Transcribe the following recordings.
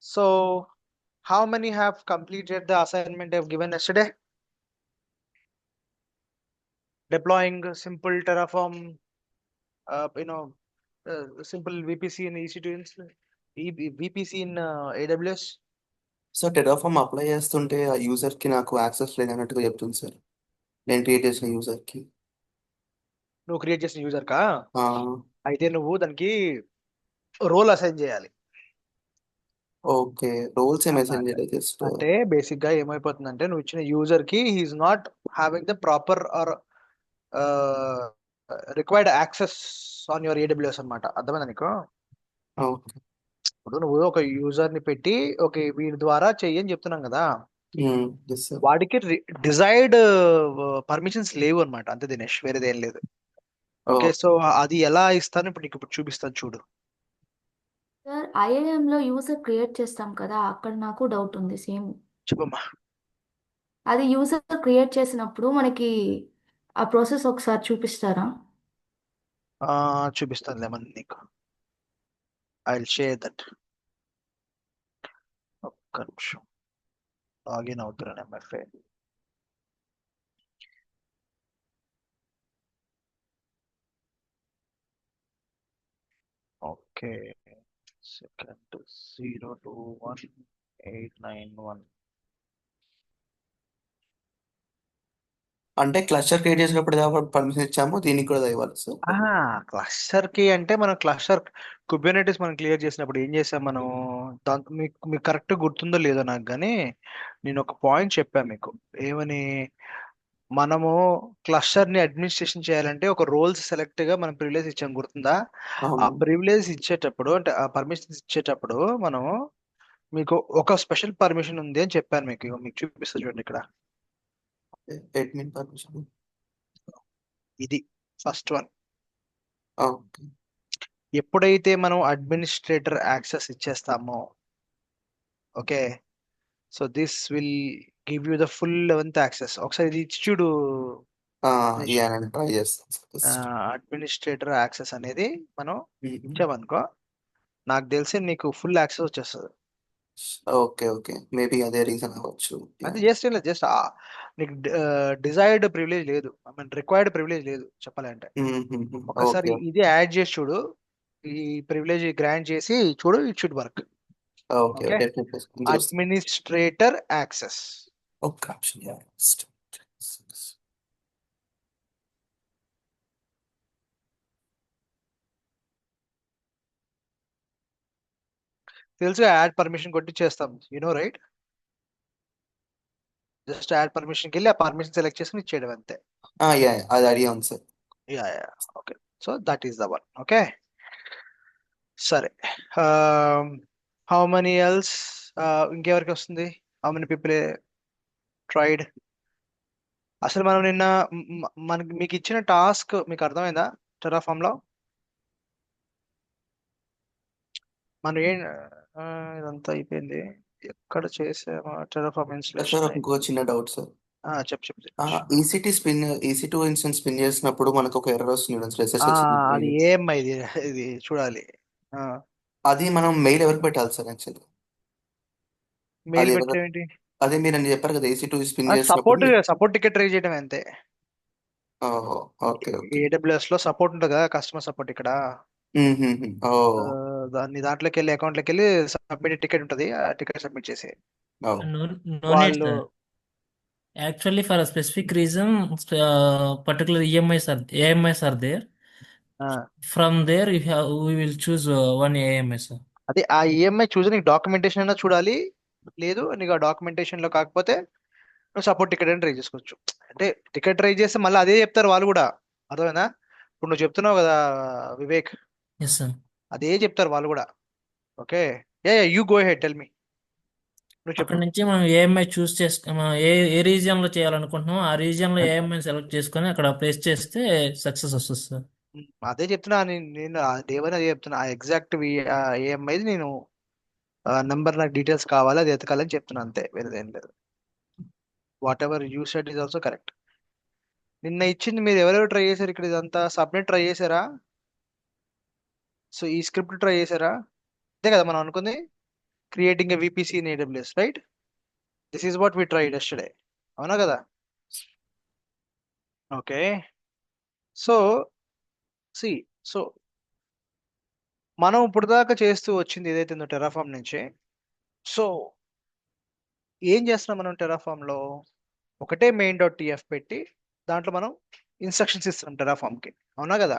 So, how many have completed the assignment I've given yesterday? Deploying simple Terraform, simple VPC in EC2 VPC in AWS. So Terraform apply చేస్తుంటే ఆ user కి నాకు access లేదన్నట్టుగా చెప్తుంది sir, నేను create చేసిన user కి. నువ్వు create చేసిన యూజర్ కా అయితే నువ్వు దానికి రోల్ అసైన్ చేయాలి. ఓకే, రోల్స్ ఏ అలా మెసేజ్ అంటే చేయలేదు జస్ట్. అంటే బేసిక్ గా ఏమైపోతుందంటే నువ్వు ఇచ్చిన యూజర్ కి he is not having the proper or required access on your AWS అనమాట. అర్థమైందా నీకు? ఓకే. ఇప్పుడు నువ్వు ఒక యూజర్ ని పెట్టి ఓకే వీడి ద్వారా చెయ్యని చెప్తున్నాం కదా, ఎస్ సార్. వాడికి డిజైర్డ్ పర్మిషన్స్ లేవు అనమాట. అంతే దినేష్, వేరేది ఏం లేదు. ఓకే, సో అది ఎలా ఇస్తాను ఇప్పుడు నీకు చూపిస్తాను చూడు. సార్, ఐఐఎంలో యూజర్ క్రియేట్ చేస్తాం కదా, అక్కడ నాకు డౌట్ ఉంది సేమ్. చెప్పమ్మా. అది యూజర్ క్రియేట్ చేసినప్పుడు మనకి ఆ ప్రాసెస్ ఒకసారి చూపిస్తారా? చూపిస్తాను లేమని నీకు. I will share that. ఒక్క నిమిషం లాగిన్ అవుతున్నాను ఎంఎఫ్ఏ. Okay, second 021 891. అంటే క్లస్టర్ క్రియేట్ చేసినప్పుడు పర్మిషన్ ఇచ్చాము, దీనికి కూడా ఇవ్వాలి సార్. క్లస్టర్ కి అంటే మనం క్లస్టర్ కుబర్నెటిస్ మనం క్లియర్ చేసినప్పుడు ఏం చేసాం మనం, దాంతో మీకు కరెక్ట్ గుర్తుందో లేదో నాకు, కానీ నేను ఒక పాయింట్ చెప్పాను మీకు. ఏమని? మనము క్లస్టర్ ని అడ్మినిస్ట్రేషన్ చేయాలంటే ఒక రోల్స్ సెలెక్ట్ గా మనం ప్రివిలేజ్ ఇచ్చాం, గుర్తుందా? ఆ అవును. ప్రివిలేజ్ ఇచ్చేటప్పుడు అంటే ఆ పర్మిషన్స్ ఇచ్చేటప్పుడు మనం మీకు ఒక స్పెషల్ పర్మిషన్ ఉంది అని చెప్పాను మీకు. ఇగో మీకు చూపిస్తా చూడండి ఇక్కడ. Admin permission. ఇది ఫస్ట్ వన్. ఓకే. ఎప్పుడైతే మనం అడ్మినిస్ట్రేటర్ యాక్సెస్ ఇచ్చేస్తామో, okay, so this will give you the full 11th access. ఒకసారి ఇది ఇచ్చి చూడు. ఇవ్వాలని ట్రై చేస్తాను సార్. అడ్మినిస్ట్రేటర్ యాక్సెస్ అనేది మనం ఇచ్చామనుకో, నాకు తెలిసి నీకు ఫుల్ యాక్సెస్ వచ్చేస్తుంది. ఓకే ఓకే, మేబీ అదే రీజన్ అవ్వచ్చు. అది జస్ట్ ఇలా జస్ట్ నీకు డిజైర్డ్ ప్రివిలేజ్ లేదు, ఐ మీన్ రిక్వైర్డ్ ప్రివిలేజ్ లేదు చెప్పాలంటే. ఒకసారి ఓకే ఇది యాడ్ చేసి చూడు, ఈ ప్రివిలేజ్ గ్రాంట్ చేసి చూడు, it should work. Okay, okay, definitely చూస్తాను. Administrator access. ఒక్క ఆప్షన్. తెలుసుగా, యాడ్ పర్మిషన్ కొట్టి చేస్తాం, రైట్? జస్ట్ యాడ్ పర్మిషన్కి వెళ్ళి ఆ పర్మిషన్ సెలెక్ట్ చేసుకుని ఇచ్చేయడం అంతే. యా, అది ఐడియా ఉంది sir. Yeah yeah, okay. So that is the one. Okay, సరే. How many else? ఇంకెవరికి వస్తుంది? How many people tried? అసలు మనం నిన్న మనకి మీకు ఇచ్చిన టాస్క్ మీకు అర్థమైందా? టెరాఫామ్ లో మనం ఏం ఇదంతా అయిపోయింది. ఎక్కడ చేసామా టెరాఫామ్ సార్ ఇన్స్టలేషన్ ఇంకో చిన్న డౌట్ సార్. చెప్పు చెప్పు. ఈసీ టూ ఇన్స్టెన్స్ స్పిన్ చేసినప్పుడు మనకు ఒక ఎర్రర్ వస్తుంది ఆ, SSH అది ఏమ్మా ఇది? ఇది చూడాలి. అది మనం మెయిల్ ఎవరికి పెట్టాలి సార్ యాక్చువల్లీ? మెయిల్ అది ఎవరు? పెట్టడం ఏంటి? అదే మీరు అని చెప్పారు కదా, ఈసీ టూ స్పిన్ చేసినప్పుడు సపోర్ట్ సపోర్ట్ టికెట్ ట్రై చేయడం అంతే. ఓహో, ఓకే ఓకే. ఏడబ్ల్యూఎస్ లో సపోర్ట్ ఉంటుంది కదా, కస్టమర్ సపోర్ట్ ఇక్కడ. ఓ. దాంట్లోకి వెళ్ళి అకౌంట్లోకి వెళ్ళి సబ్మిట్ టికెట్ ఉంటుంది, ఆ టికెట్ సబ్మిట్ చేసి ఓ. No, no need, వాళ్ళు. sir. Actually, for a specific reason, particular AMIs are there. ఆ, From there, we will choose one AMI, sir. అదే ఆ ఈఎంఐ చూసి నీకు డాక్యుమెంటేషన్ అయినా చూడాలి. లేదు నీకు ఆ డాక్యుమెంటేషన్ లో కాకపోతే నువ్వు సపోర్ట్ టికెట్ అని ట్రై చేసుకోవచ్చు. అంటే టికెట్ ట్రై చేస్తే మళ్ళీ అదే చెప్తారు వాళ్ళు కూడా. అర్థమైందా? ఇప్పుడు నువ్వు చెప్తున్నావు కదా వివేక్, Yes, sir. అదే చెప్తారు వాళ్ళు కూడా. Okay, yeah yeah, you go head, tell me. నువ్వు చెప్పు. అక్కడ నుంచి మనం ఏఎంఐ చూస్ చేసుకు మనం ఏ రీజియన్ లో చేయాలనుకుంటున్నాం ఆ రీజియన్ లో ఏఎంఐ సెలెక్ట్ చేసుకొని అక్కడ ప్లేస్ చేస్తే సక్సెస్ వస్తుంది, సార్. అదే చెప్తున్నా నేను డేవని అదే చెప్తున్నా. ఆ ఎగ్జాక్ట్ ఏఎంఐది నేను నంబర్, నాకు డీటెయిల్స్ కావాలి, అది ఎతకాలని చెప్తున్నా అంతే, వేరేదేం లేదు. Whatever you said is also correct. నిన్న ఇచ్చింది మీరు ఎవరెవరు ట్రై చేశారు? ఇక్కడ ఇదంతా సబ్మిట్ ట్రై చేశారా? సో ఈ స్క్రిప్ట్ ట్రై చేశారా? అంతే కదా మనం అనుకుంది. Creating a VPC in AWS, right? This is what we tried yesterday, అవునా కదా? ఓకే, సో సి సో మనం ఇప్పుడు దాకా చేస్తూ వచ్చింది ఏదైతే ఉందో టెరాఫామ్ నుంచి, సో ఏం చేస్తున్నాం మనం టెరాఫామ్ లో? ఒకటే main.tf పెట్టి దాంట్లో మనం ఇన్స్ట్రక్షన్స్ ఇస్తున్నాం టెరాఫామ్ కి, అవునా కదా?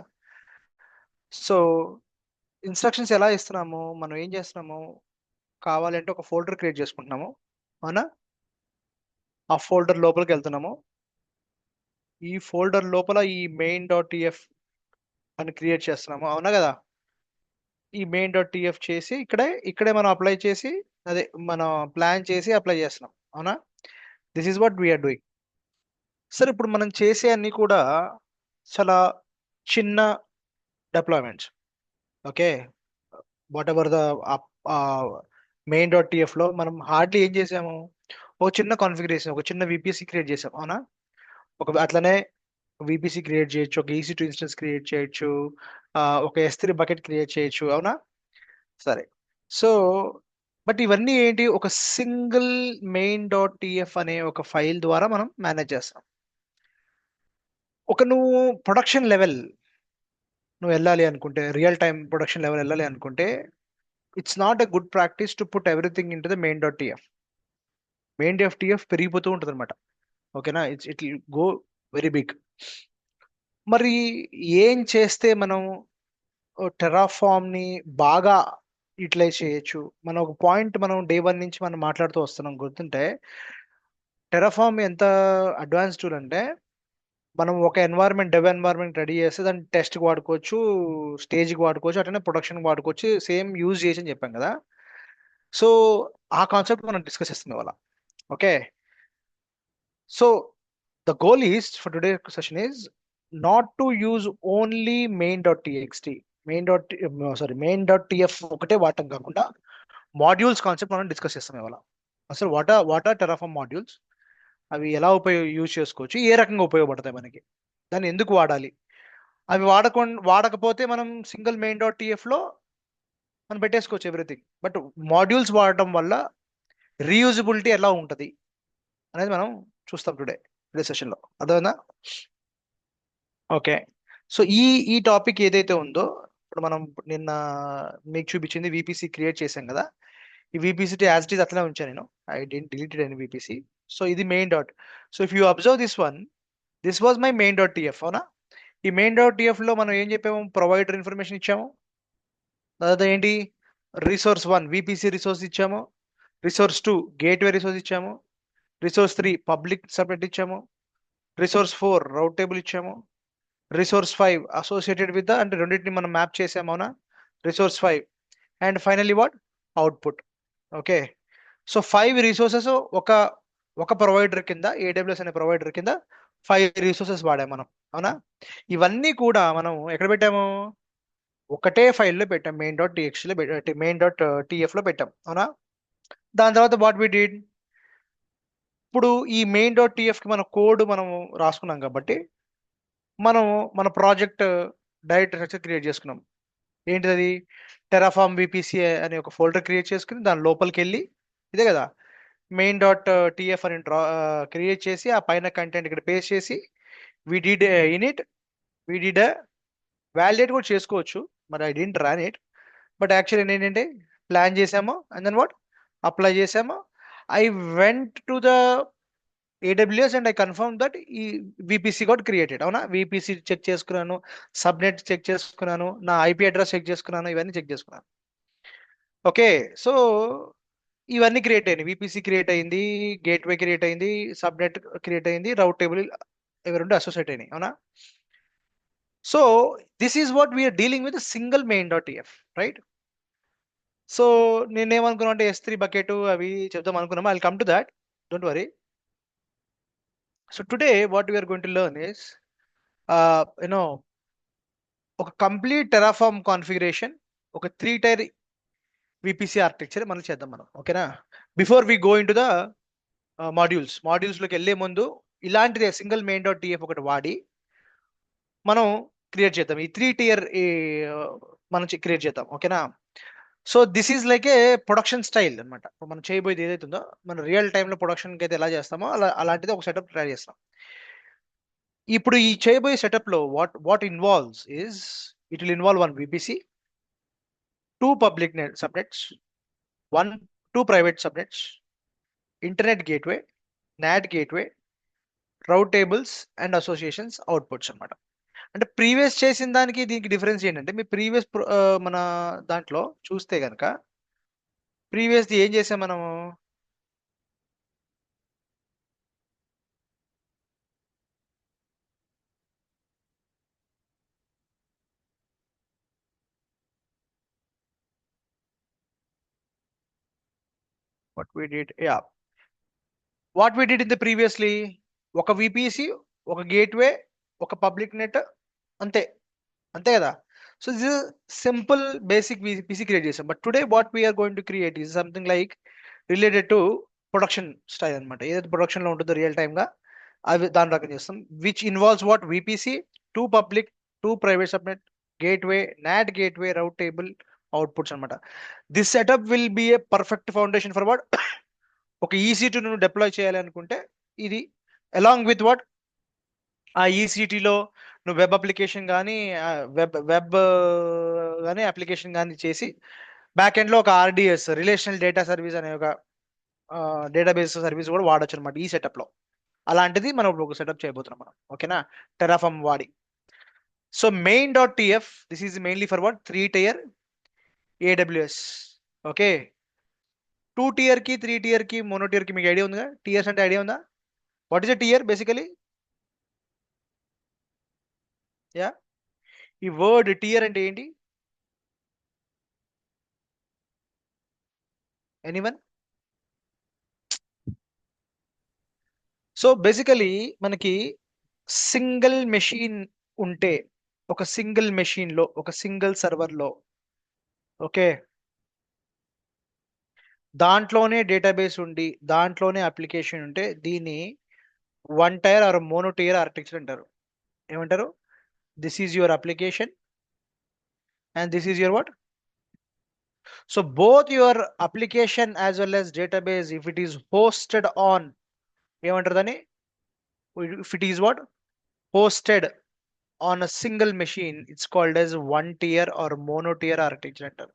సో ఇన్స్ట్రక్షన్స్ ఎలా ఇస్తున్నాము? మనం ఏం చేస్తున్నాము, కావాలంటే ఒక ఫోల్డర్ క్రియేట్ చేసుకుంటున్నాము, అవునా? ఆ ఫోల్డర్ లోపలికి వెళ్తున్నాము, ఈ ఫోల్డర్ లోపల ఈ main.tf అని క్రియేట్ చేస్తున్నాము, అవునా కదా? ఈ main.tf చేసి ఇక్కడే మనం అప్లై చేసి, అదే మనం ప్లాన్ చేసి అప్లై చేస్తున్నాం, అవునా? This is what we are doing. సరే, ఇప్పుడు మనం చేసే అన్ని కూడా చాలా చిన్న deployments. Okay, whatever the main.tf లో మనం హార్డ్లీ ఏం చేసాము, ఒక చిన్న కాన్ఫిగరేషన్, ఒక చిన్న VPC క్రియేట్ చేసాం, అవునా? అట్లనే VPC క్రియేట్ చేయొచ్చు, ఒక EC2 ఇన్స్టెన్స్ క్రియేట్ చేయొచ్చు, ఒక S3 బకెట్ క్రియేట్ చేయొచ్చు, అవునా? సరే, సో బట్ ఇవన్నీ ఏంటి, ఒక సింగిల్ main.tf అనే ఒక ఫైల్ ద్వారా మనం మేనేజ్ చేస్తాం. నువ్వు ప్రొడక్షన్ లెవెల్ నువ్వు వెళ్ళాలి అనుకుంటే, రియల్ టైం ప్రొడక్షన్ లెవెల్ వెళ్ళాలి అనుకుంటే, it's not a good practice to put everything into the main.tf. main.tf పెరిగిపోతూ ఉంటుంది అనమాట, ఓకేనా? It will go very big. మరి ఏం చేస్తే మనం టెరాఫామ్ ని బాగా యూటిలైజ్ చేయొచ్చు? మనం ఒక పాయింట్ మనం డే 1 నుంచి మనం మాట్లాడుతూ వస్తున్నాం, గుర్తుంటే టెరాఫామ్ ఎంత అడ్వాన్స్ టూల్ అంటే, మనం ఒక డెవ్ ఎన్వైర్న్మెంట్ రెడీ చేస్తే దాన్ని టెస్ట్కి వాడుకోవచ్చు, స్టేజ్కి వాడుకోవచ్చు, అట్లనే ప్రొడక్షన్కి వాడుకోవచ్చు, సేమ్ యూజ్ చేసి అని చెప్పాం కదా. సో ఆ కాన్సెప్ట్ మనం డిస్కస్ చేస్తున్నాం ఇవాళ, okay? So the goal is for today session is not to use only main.txt, main.tf ఒకటే వాడటం కాకుండా మాడ్యూల్స్ కాన్సెప్ట్ మనం డిస్కస్ చేస్తాం ఇవాళ. అసలు వాట్ ఆర్ టెరాఫామ్ మాడ్యూల్స్, అవి ఎలా యూజ్ చేసుకోవచ్చు, ఏ రకంగా ఉపయోగపడతాయి మనకి, దాన్ని ఎందుకు వాడాలి, అవి వాడకపోతే మనం సింగిల్ main.tf లో మనం పెట్టేసుకోవచ్చు ఎవ్రీథింగ్, బట్ మాడ్యూల్స్ వాడటం వల్ల రీయూజబిలిటీ ఎలా ఉంటుంది అనేది మనం చూస్తాం టుడే సెషన్లో, అర్థమైందా? ఓకే, సో ఈ టాపిక్ ఏదైతే ఉందో, ఇప్పుడు మనం నిన్న మీకు చూపించింది VPC క్రియేట్ చేశాం కదా, ఈ VPC యాజ్ ఇట్ ఈస్ అట్లా ఉంచాను నేను, I didn't deleted any VPC. So ఇది main dot. So if you observe this was my main.tf, అవునా? ఈ main.tf లో మనం ఏం చెప్పాము, ప్రొవైడర్ ఇన్ఫర్మేషన్ ఇచ్చాము, తర్వాత ఏంటి, రిసోర్స్ 1 VPC రిసోర్స్ ఇచ్చాము, రిసోర్స్ 2 గేట్వే రిసోర్స్ ఇచ్చాము, రిసోర్స్ 3 పబ్లిక్ సబ్నెట్ ఇచ్చాము, రిసోర్స్ 4 రౌట్ టేబుల్ ఇచ్చాము, రిసోర్స్ 5 అసోసియేటెడ్ విత్ అంటే రెండింటిని మనం మ్యాప్ చేసాము, అవునా? Resource 5 and finally what, output. Okay, so 5 resources ఒక ప్రొవైడర్ కింద, AWS అనే ప్రొవైడర్ కింద 5 రిసోర్సెస్ వాడాము మనం, అవునా? ఇవన్నీ కూడా మనం ఎక్కడ పెట్టాము, ఒకటే ఫైల్లో పెట్టాం, main.tf లో పెట్టాం, అవునా? దాని తర్వాత వాట్ వి డిడ్, ఇప్పుడు ఈ main.tf కి మన కోడ్ మనం రాసుకున్నాం కాబట్టి మనం మన ప్రాజెక్ట్ డైరెక్ట్ స్ట్రక్చర్ క్రియేట్ చేసుకున్నాం. ఏంటిది, టెరాఫామ్ VPC అనే ఒక ఫోల్డర్ క్రియేట్ చేసుకుని దాని లోపలికి వెళ్ళి, ఇదే కదా main.tf అని క్రియేట్ చేసి, ఆ పైన కంటెంట్ ఇక్కడ పేస్ట్ చేసి, we did init, we did validate కూడా చేసుకోవచ్చు, మరి I didn't run it, but actually ఏంటంటే ప్లాన్ చేసాము అండ్ దెన్ వాట్, అప్లై చేసాము. I went to the AWS and I confirm that ఈ VPC గాట్ క్రియేటెడ్, అవునా? VPC చెక్ చేసుకున్నాను, subnet check చేసుకున్నాను, నా IP అడ్రస్ చెక్ చేసుకున్నాను, ఇవన్నీ చెక్ చేసుకున్నాను. ఓకే, సో ఇవన్నీ క్రియేట్ అయినాయి, VPC క్రియేట్ అయింది, గేట్వే క్రియేట్ అయింది, సబ్నెట్ క్రియేట్ అయింది, రౌట్ టేబుల్ ఇవి రెండు అసోసియేట్ అయినాయి, అవునా? So this is what we're dealing with single main.tf, right? సో నేనేమనుకున్నా అంటే S3 బకెట్ అవి చెప్దాం అనుకున్నాము, I come to that, don't worry. So today what we're going to learn is ఒక కంప్లీట్ టెరాఫామ్ కాన్ఫిగరేషన్, ఒక 3 టైర్ VPC ఆర్కిటెక్చర్ మనం చేద్దాం మనం, ఓకేనా? Before we go into the మాడ్యూల్స్లోకి వెళ్ళే ముందు ఇలాంటిదే సింగిల్ main.tf ఒకటి వాడి మనం క్రియేట్ చేద్దాం, ఈ 3 టైర్ మనం క్రియేట్ చేద్దాం, ఓకేనా? So this is like a production style అనమాట. మనం చేయబోయేది ఏదైతే ఉందో మన రియల్ టైంలో ప్రొడక్షన్కి అయితే ఎలా చేస్తామో అలాంటిది ఒక సెటప్ ట్రై చేస్తాం. ఇప్పుడు ఈ చేయబోయే సెటప్లో what involves is it will involve 1 VPC, 2 public subnets, 2 private subnets, internet gateway, NAT gateway, route tables and associations outputs అనమాట. అంటే ప్రీవియస్ చేసిన దానికి దీనికి డిఫరెన్స్ ఏంటంటే మీ ప్రీవియస్ మన దాంట్లో చూస్తే కనుక ప్రీవియస్ది ఏం చేసాం మనము, what we did in the previously ఒక విపిసి, ఒక గేట్వే, ఒక పబ్లిక్ నెట్, అంతే అంతే కదా. So this simple basic VPC create చేసాం. But today what we're going to create is something like related to production style అనమాట. ఏదైతే ప్రొడక్షన్ లో ఉంటుందో రియల్ టైమ్ గా అవి దాని రకం చేస్తాం, which involves what VPC, 2 public, 2 private subnet, gateway, NAT gateway, route table, outputs అనమాట. This setup will be a perfect foundation for what ఒక EC2 నువ్వు డిప్లాయ్ చేయాలి అనుకుంటే ఇది అలాంగ్ విత్ వాట్ ఆ EC2లో నువ్వు వెబ్ అప్లికేషన్ కానీ వెబ్ కానీ అప్లికేషన్ కానీ చేసి బ్యాక్ ఎండ్ లో ఒక RDS రిలేషనల్ డేటా సర్వీస్ అనే ఒక డేటాబేస్ సర్వీస్ కూడా వాడచ్చు అనమాట ఈ సెటప్ లో. అలాంటిది మనం ఇప్పుడు ఒక సెటప్ చేయబోతున్నాం మనం, ఓకేనా, టెరాఫామ్ వాడి. So main.tf this is mainly for what 3 tier AWS. Okay, 2 tier కి 3 tier కి మోనో tier కి మీకు ఐడియా ఉందిగా, టియర్స్ అంటే ఐడియా ఉందా? What is a tier basically? Yeah, ఈ వర్డ్ టియర్ అంటే ఏంటి? ఎనీవన్? సో బేసికలీ మనకి సింగిల్ మెషిన్ ఉంటే ఒక సింగిల్ మెషిన్ లో ఒక సింగిల్ సర్వర్ లో, ఓకే, దాంట్లోనే డేటాబేస్ ఉండి దాంట్లోనే అప్లికేషన్ ఉంటే దీన్ని 1 tier or mono tier architecture అంటారు. ఏమంటారు? This is your application and this is your what. So both your application as well as database if it is hosted on, ఏమంటారు దాన్ని, if it is what hosted on a single machine, it's called as 1 tier or mono tier architecture అంటారు.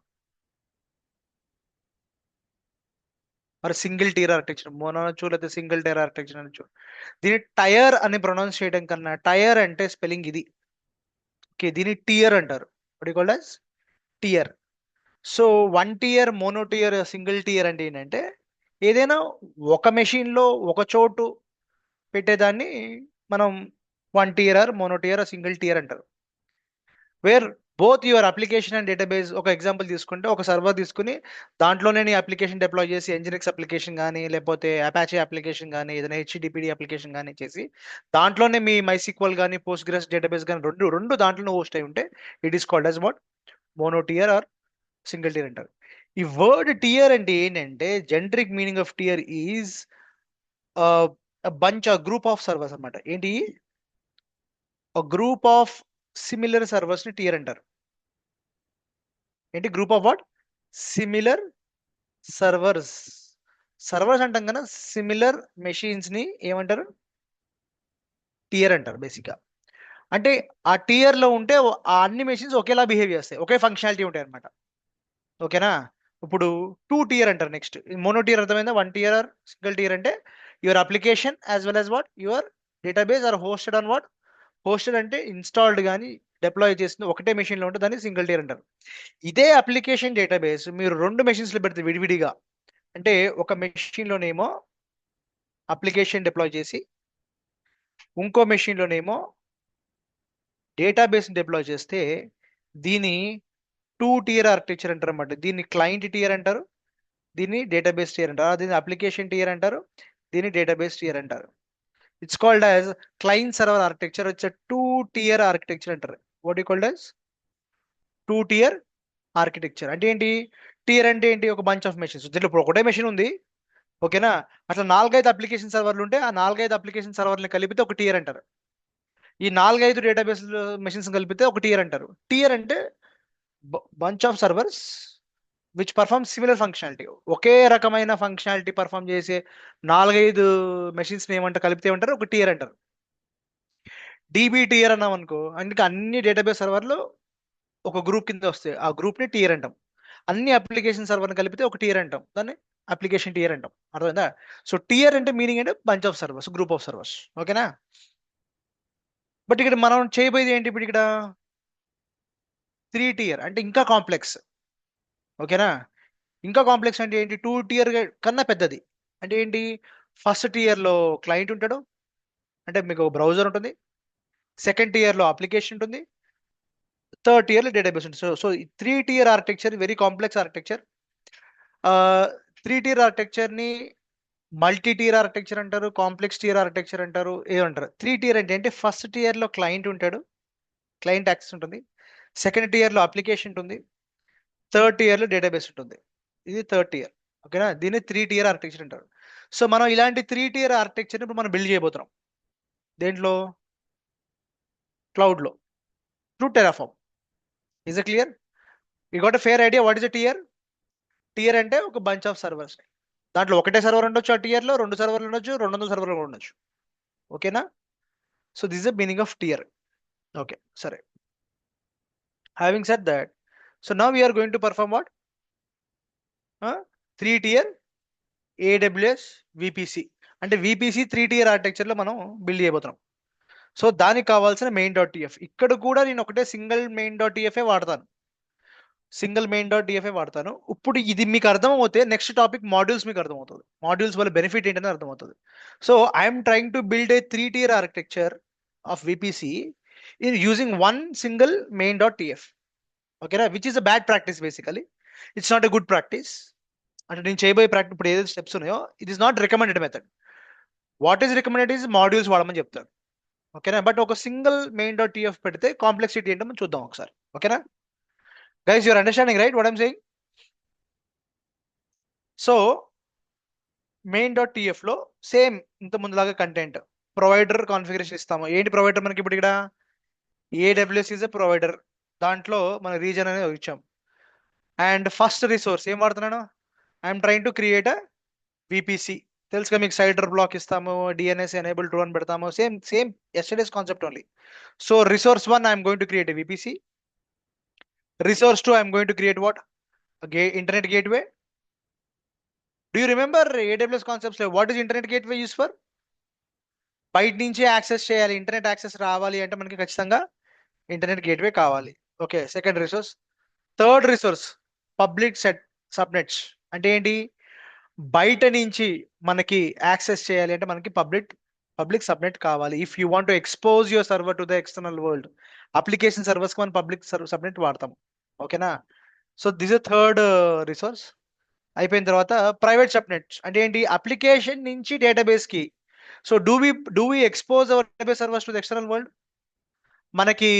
మరి single tear architecture, mono అనొచ్చు లేకపోతే single tear architecture అనొచ్చు. దీన్ని tyre అని pronounce చేయడం కన్నా టైర్ అంటే స్పెల్లింగ్ ఇది, ఓకే, దీన్ని టియర్ అంటారు. What you called as tier. So 1 tier, mono tier, single tier అంటే ఏంటంటే ఏదైనా ఒక మెషిన్ లో ఒక చోటు పెట్టేదాన్ని మనం 1 tier or mono tier single tier అంటారు. Where both your application and database, ఒక ఎగ్జాంపుల్ తీసుకుంటే ఒక సర్వర్ తీసుకుని దాంట్లోనే నీ అప్లికేషన్ డిప్లాయ్ చేసి Nginx అప్లికేషన్ కానీ లేకపోతే అపాచే అప్లికేషన్ కానీ ఏదైనా HTTPD అప్లికేషన్ కానీ చేసి దాంట్లోనే మీ MySQL కానీ పోస్ట్గ్రెస్ డేటాబేస్ కానీ రెండు దాంట్లోనే హోస్ట్ అయి ఉంటే it is called as what mono tier or single tier అంటారు. ఈ వర్డ్ టియర్ అంటే ఏంటంటే generic meaning of tier is bunch group of servers అనమాట. ఏంటి? గ్రూప్ ఆఫ్ సిమిలర్ సర్వర్స్ ని టియర్ అంటారు. ఏంటి? Group of what? Similar servers. Servers అంటాం కదా, సిమిలర్ మెషిన్స్ ని ఏమంటారు? టియర్ అంటారు బేసిక్ గా. అంటే ఆ టియర్ లో ఉంటే ఆ అన్ని మెషిన్స్ ఒకేలా బిహేవ్ చేస్తాయి, ఒకే ఫంక్షనాలిటీ ఉంటాయి అనమాట. ఓకేనా? ఇప్పుడు 2 tier అంటారు. నెక్స్ట్ మోనో టియర్ అర్థమైందా? 1 tier ఆర్ సింగిల్ టియర్ అంటే your application as well as what your database are hosted on what. Hosted అంటే ఇన్స్టాల్డ్ కానీ డిప్లాయ్ చేసిన ఒకటే మెషిన్ లో ఉంటే దాన్ని సింగిల్ టియర్ అంటారు. ఇదే అప్లికేషన్ డేటాబేస్ మీరు 2 మెషిన్స్ లో పెడితే విడివిడిగా, అంటే ఒక మెషిన్ లోనేమో అప్లికేషన్ డిప్లాయ్ చేసి ఇంకో మెషిన్ లోనేమో డేటాబేస్ డిప్లాయ్ చేస్తే దీని 2 tier ఆర్కిటెక్చర్ అంటారు అన్నమాట. దీన్ని క్లయింట్ టియర్ అంటారు, దీన్ని డేటాబేస్ టియర్ అంటారు, దీన్ని అప్లికేషన్ టియర్ అంటారు, దీన్ని డేటాబేస్ టియర్ అంటారు. It's called as client server architecture. వచ్చే 2 tier ఆర్కిటెక్చర్ అంటారు. What you called as 2 tier architecture. అంటే ఏంటి? టియర్ అంటే ఏంటి? ఒక బంచ్ ఆఫ్ మెషిన్స్. దీంట్లో ఇప్పుడు ఒకటే మెషిన్ ఉంది, ఓకేనా, అట్లా 4-5 అప్లికేషన్ సర్వర్లు ఉంటే ఆ 4-5 అప్లికేషన్ సర్వర్ని కలిపితే ఒక టియర్ అంటారు. ఈ 4-5 డేటాబేస్ మెషిన్స్ కలిపితే ఒక టియర్ అంటారు. టియర్ అంటే bunch of servers which perform similar functionality, ఒకే రకమైన ఫంక్షనాలిటీ పర్ఫామ్ చేసే 4-5 మెషిన్స్ ఏమంటారు, కలిపితే ఏమంటారు, ఒక టియర్ అంటారు. డీబీ టియర్ అన్నాం అనుకో, అందుకే అన్ని డేటాబేస్ సర్వర్లు ఒక గ్రూప్ కింద వస్తాయి, ఆ గ్రూప్ ని టియర్ అంటాం. అన్ని అప్లికేషన్ సర్వర్ని కలిపితే ఒక టియర్ అంటాం, దాన్ని అప్లికేషన్ టియర్ అంటాం. అర్థమైందా? సో టియర్ అంటే మీనింగ్ అంటే bunch of servers, group of servers. ఓకేనా? బట్ ఇక్కడ మనం చేయబోయేది ఏంటి, ఇప్పుడు ఇక్కడ 3 టియర్ అంటే ఇంకా కాంప్లెక్స్. ఓకేనా? ఇంకా కాంప్లెక్స్ అంటే ఏంటి, 2 టియర్ కన్నా పెద్దది. అంటే ఏంటి, ఫస్ట్ టియర్లో క్లయింట్ ఉంటాడు, అంటే మీకు బ్రౌజర్ ఉంటుంది. సెకండ్ టియర్లో అప్లికేషన్ ఉంటుంది. థర్డ్ టియర్లో డేటాబేస్ ఉంటుంది. So 3 tier architecture very complex architecture. 3 tier ఆర్కిటెక్చర్ని మల్టీ టియర్ ఆర్కిటెక్చర్ అంటారు, కాంప్లెక్స్ టియర్ ఆర్కిటెక్చర్ అంటారు, ఏమంటారు. 3 టియర్ అంటే ఫస్ట్ టియర్లో క్లయింట్ ఉంటాడు, క్లయింట్ యాక్సెస్ ఉంటుంది. సెకండ్ టియర్లో అప్లికేషన్ ఉంటుంది. థర్డ్ టియర్లో డేటాబేస్ ఉంటుంది. ఇది థర్డ్ టియర్. ఓకేనా? దీన్ని 3 టియర్ ఆర్కిటెక్చర్ అంటారు. సో మనం ఇలాంటి 3 టియర్ ఆర్కిటెక్చర్ ఇప్పుడు మనం బిల్డ్ చేయబోతున్నాం. దేంట్లో? క్లౌడ్లో, through Terraform. Is it clear? You got a fair idea what is a tier? Tier అంటే ఒక బంచ్ ఆఫ్ సర్వర్స్, దాంట్లో ఒకటే సర్వర్ ఉండొచ్చు, ఆ టియర్లో 2 సర్వర్లు ఉండొచ్చు, 200 సర్వర్లు కూడా ఉండొచ్చు. ఓకేనా? So this is the meaning of tier. Okay, సరే. Having said that, so now we're going to perform what 3 tier AWS VPC. అంటే విపిసి 3 టియర్ ఆర్కిటెక్చర్లో మనం బిల్డ్ చేయబోతున్నాం. సో దానికి కావాల్సిన మెయిన్ డాట్ టిఎఫ్, ఇక్కడ కూడా నేను ఒకటే సింగిల్ మెయిన్ డాట్ టిఎఫ్ఏ వాడతాను, సింగిల్ మెయిన్ డాట్ డిఎఫ్ఏ వాడతాను. ఇప్పుడు ఇది మీకు అర్థమవుతే నెక్స్ట్ టాపిక్ మాడ్యూల్స్ మీకు అర్థమవుతుంది, మాడ్యూల్స్ వల్ల బెనిఫిట్ ఏంటనే అర్థమవుతుంది. So I'm trying to build a 3 tier architecture of VPC in using one single main dot TF. ఓకేనా? Which is a bad practice basically, it's not a good practice. అంటే నేను చేయబోయే practice ఇప్పుడు ఏదైతే steps ఉన్నాయో it is not recommended method. What is recommended is modules వాడమని చెప్తారు. ఓకేనా? బట్ ఒక సింగిల్ మెయిన్ డాట్ టిఎఫ్ పెడితే కాంప్లెక్సిటీ ఏంటో మనం చూద్దాం ఒకసారి. ఓకేనా guys, you're understanding right what I'm saying? So main dot TF లో సేమ్ ఇంత ముందులాగా కంటెంట్ ప్రొవైడర్ కాన్ఫిగరేషన్ ఇస్తాము. ఏంటి ప్రొవైడర్ మనకి ఇప్పుడు ఇక్కడ? ఏడబ్ల్యూఎస్ ఈజ్ ఎ ప్రొవైడర్, దాంట్లో మన రీజన్ అనేది ఇచ్చాం. అండ్ ఫస్ట్ రిసోర్స్ ఏం వాడుతున్నాను, I'm trying to create a VPC. తెలుసుగా మీకు సైడర్ బ్లాక్ ఇస్తాము, డిఎన్ఎస్ ఎనేబుల్ టు అని పెడతాము, same same yesterday's concept only. So resource 1 I'm going to create a VPC. Resource 2 I'm going to create what, internet gateway. Do you remember AWS concepts? What is internet gateway used for? బయట నుంచే access చేయాలి, internet access రావాలి అంటే మనకి ఖచ్చితంగా internet gateway కావాలి. Okay, second resource. Third resource public subnets. అంటే ఏంటి, బయట నుంచి మనకి యాక్సెస్ చేయాలి అంటే మనకి పబ్లిక్ సబ్నెట్ కావాలి. If you want to expose your server to the external world, application servers కి మనం పబ్లిక్ సబ్నెట్ వాడతాం. ఓకేనా? So this is third resource. అయిపోయిన తర్వాత ప్రైవేట్ సబ్నెట్స్ అంటే ఏంటి, అప్లికేషన్ నుంచి డేటాబేస్ కి. So do we expose our database servers to the external world? మనకి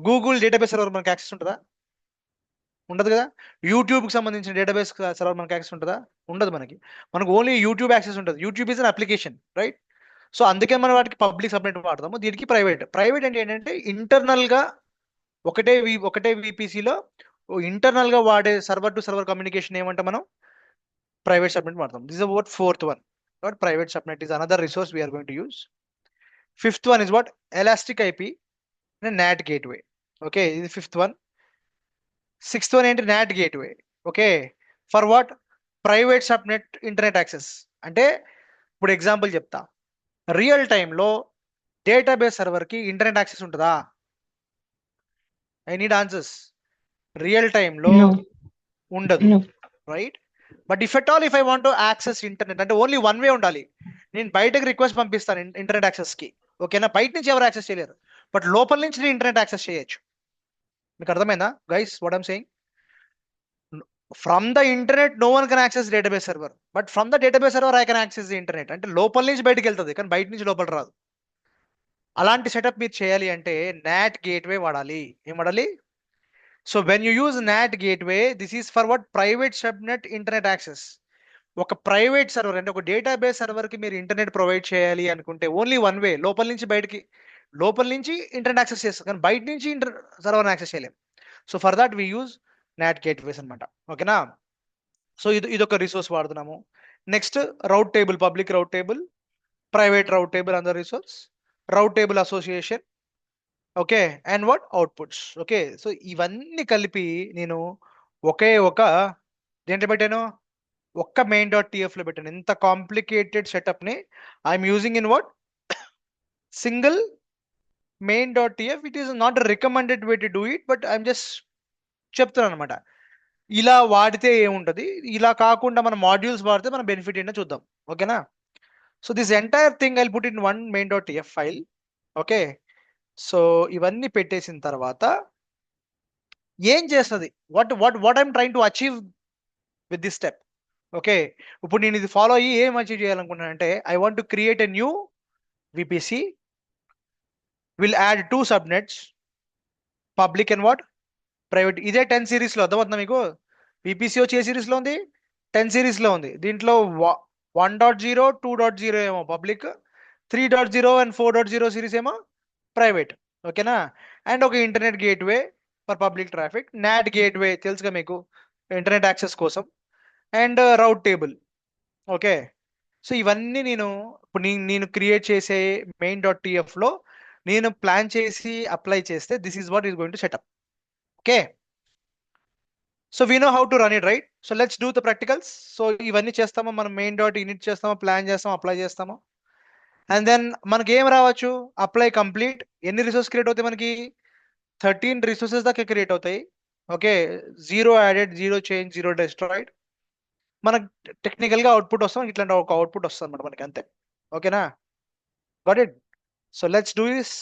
గూగుల్ డేటాబేస్ సర్వర్ మనకి యాక్సెస్ ఉంటుందా? ఉండదు కదా. యూట్యూబ్కి సంబంధించిన డేటాబేస్ సర్వర్ మనకి యాక్సెస్ ఉంటుందా? ఉండదు. మనకు ఓన్లీ యూట్యూబ్ యాక్సెస్ ఉంటుంది. YouTube is an application, right? So అందుకే మనం వాటికి పబ్లిక్ సబ్నెట్ వాడతాము. దీనికి ప్రైవేట్ అంటే ఏంటంటే ఇంటర్నల్ గా ఒకటే విపిసిలో ఇంటర్నల్ గా వాడే సర్వర్ టు సర్వర్ కమ్యూనికేషన్ ఏమంటే మనం ప్రైవేట్ సబ్నెట్ వాడతాం. This is what fourth one. What private subnet is another resource we are going to use. Fifth one is what elastic IP and NAT gateway. Okay, ఇది fifth one. Sixth one ఏంటి, NAT gateway. Okay, for what, private subnet internet access. అంటే ఇప్పుడు example చెప్తా, real టైంలో database server కి internet access ఉంటుందా? I need answers. Real టైంలో No, ఉండదు, no. Right? But if I want to access internet అంటే ఓన్లీ వన్ వే ఉండాలి. నేను బయటకు రిక్వెస్ట్ పంపిస్తాను ఇంటర్నెట్ యాక్సెస్ కి. ఓకేనా? బయట నుంచి ఎవరు యాక్సెస్ చేయలేరు, బట్ లోపల నుంచి నేను ఇంటర్నెట్ యాక్సెస్ చేయొచ్చు. మీకు అర్థమైందా guys what I'm saying? From the internet no one can access database server, but from the database server I can access the internet. అంటే లోపల నుంచి బయటకు వెళ్తుంది కానీ బయట నుంచి లోపల రాదు. అలాంటి సెటప్ మీరు చేయాలి అంటే నాట్ గేట్వే వాడాలి. ఏం వాడాలి? So when you use not gateway, this is for what, private subnet internet access. ఒక ప్రైవేట్ సర్వర్ అంటే ఒక డేటాబేస్ సర్వర్ కి మీరు ఇంటర్నెట్ ప్రొవైడ్ చేయాలి అనుకుంటే ఓన్లీ వన్ వే, లోపల నుంచి ఇంటర్నెట్ యాక్సెస్ చేస్తాం కానీ బయట నుంచి సర్వర్ యాక్సెస్ చేయలేం. So for that we use NAT gateways అనమాట. ఓకేనా? సో ఇదొక రిసోర్స్ వాడుతున్నాము. Next route table, public route table, private route table another resource, route table association. Okay, and what outputs. Okay, so ఇవన్నీ కలిపి నేను ఒకే ఒక దేంట్లో పెట్టాను, ఒక్క మెయిన్ డాట్ టీఎఫ్లో పెట్టాను. ఇంత కాంప్లికేటెడ్ సెటప్ని I'm using in what single main dot TF. It is not recommended way to do it, but I'm just చెప్తున్నాను అనమాట. ఇలా వాడితే ఏముంటుంది, ఇలా కాకుండా మన మాడ్యూల్స్ వాడితే మన బెనిఫిట్ ఏంటో చూద్దాం. ఓకేనా? So this entire thing I put in one main dot TF file. Okay, so ఇవన్నీ పెట్టేసిన తర్వాత ఏం చేస్తుంది, what I'm trying to achieve with this step. Okay, ఇప్పుడు నేను ఇది ఫాలో అయ్యి ఏం అచీవ్ చేయాలనుకుంటున్నానంటే, I want to create a new VPC, will add 2 subnets, public and what private. ఇదే 10 సిరీస్లో అర్థమవుతుందా మీకు? విపిసి వచ్చి ఏ సిరీస్లో ఉంది, 10 సిరీస్లో ఉంది. దీంట్లో 1.0 2.0 ఏమో పబ్లిక్, 3.0 అండ్ 4.0 సిరీస్ ఏమో ప్రైవేట్. ఓకేనా? అండ్ ఒక internet gateway for public traffic, not gateway తెలుసుగా మీకు, ఇంటర్నెట్ యాక్సెస్ కోసం, and rate table. Okay, so ఇవన్నీ నేను ఇప్పుడు నేను క్రియేట్ చేసే మెయిన్ డాట్ టీఎఫ్లో నేను ప్లాన్ చేసి అప్లై చేస్తే this is what is going to set up. Okay, so we know how to run it, right? So let's do the practicals. So ఇవన్నీ చేస్తాము, మనం మెయిన్ డాట్ ఇనిట్ చేస్తాము, ప్లాన్ చేస్తాము, apply చేస్తాము. And then మనకి ఏం రావచ్చు, అప్లై కంప్లీట్. ఎన్ని రిసోర్స్ క్రియేట్ అవుతాయి మనకి? 13 రిసోర్సెస్ దాకా క్రియేట్ అవుతాయి. Okay, 0 added, 0 change, 0 destroyed. మనకు టెక్నికల్గా అవుట్పుట్ వస్తాం, ఇట్లాంటి ఒక అవుట్పుట్ వస్తుంది అనమాట మనకి, అంతే. ఓకేనా? Got it? So let's do this.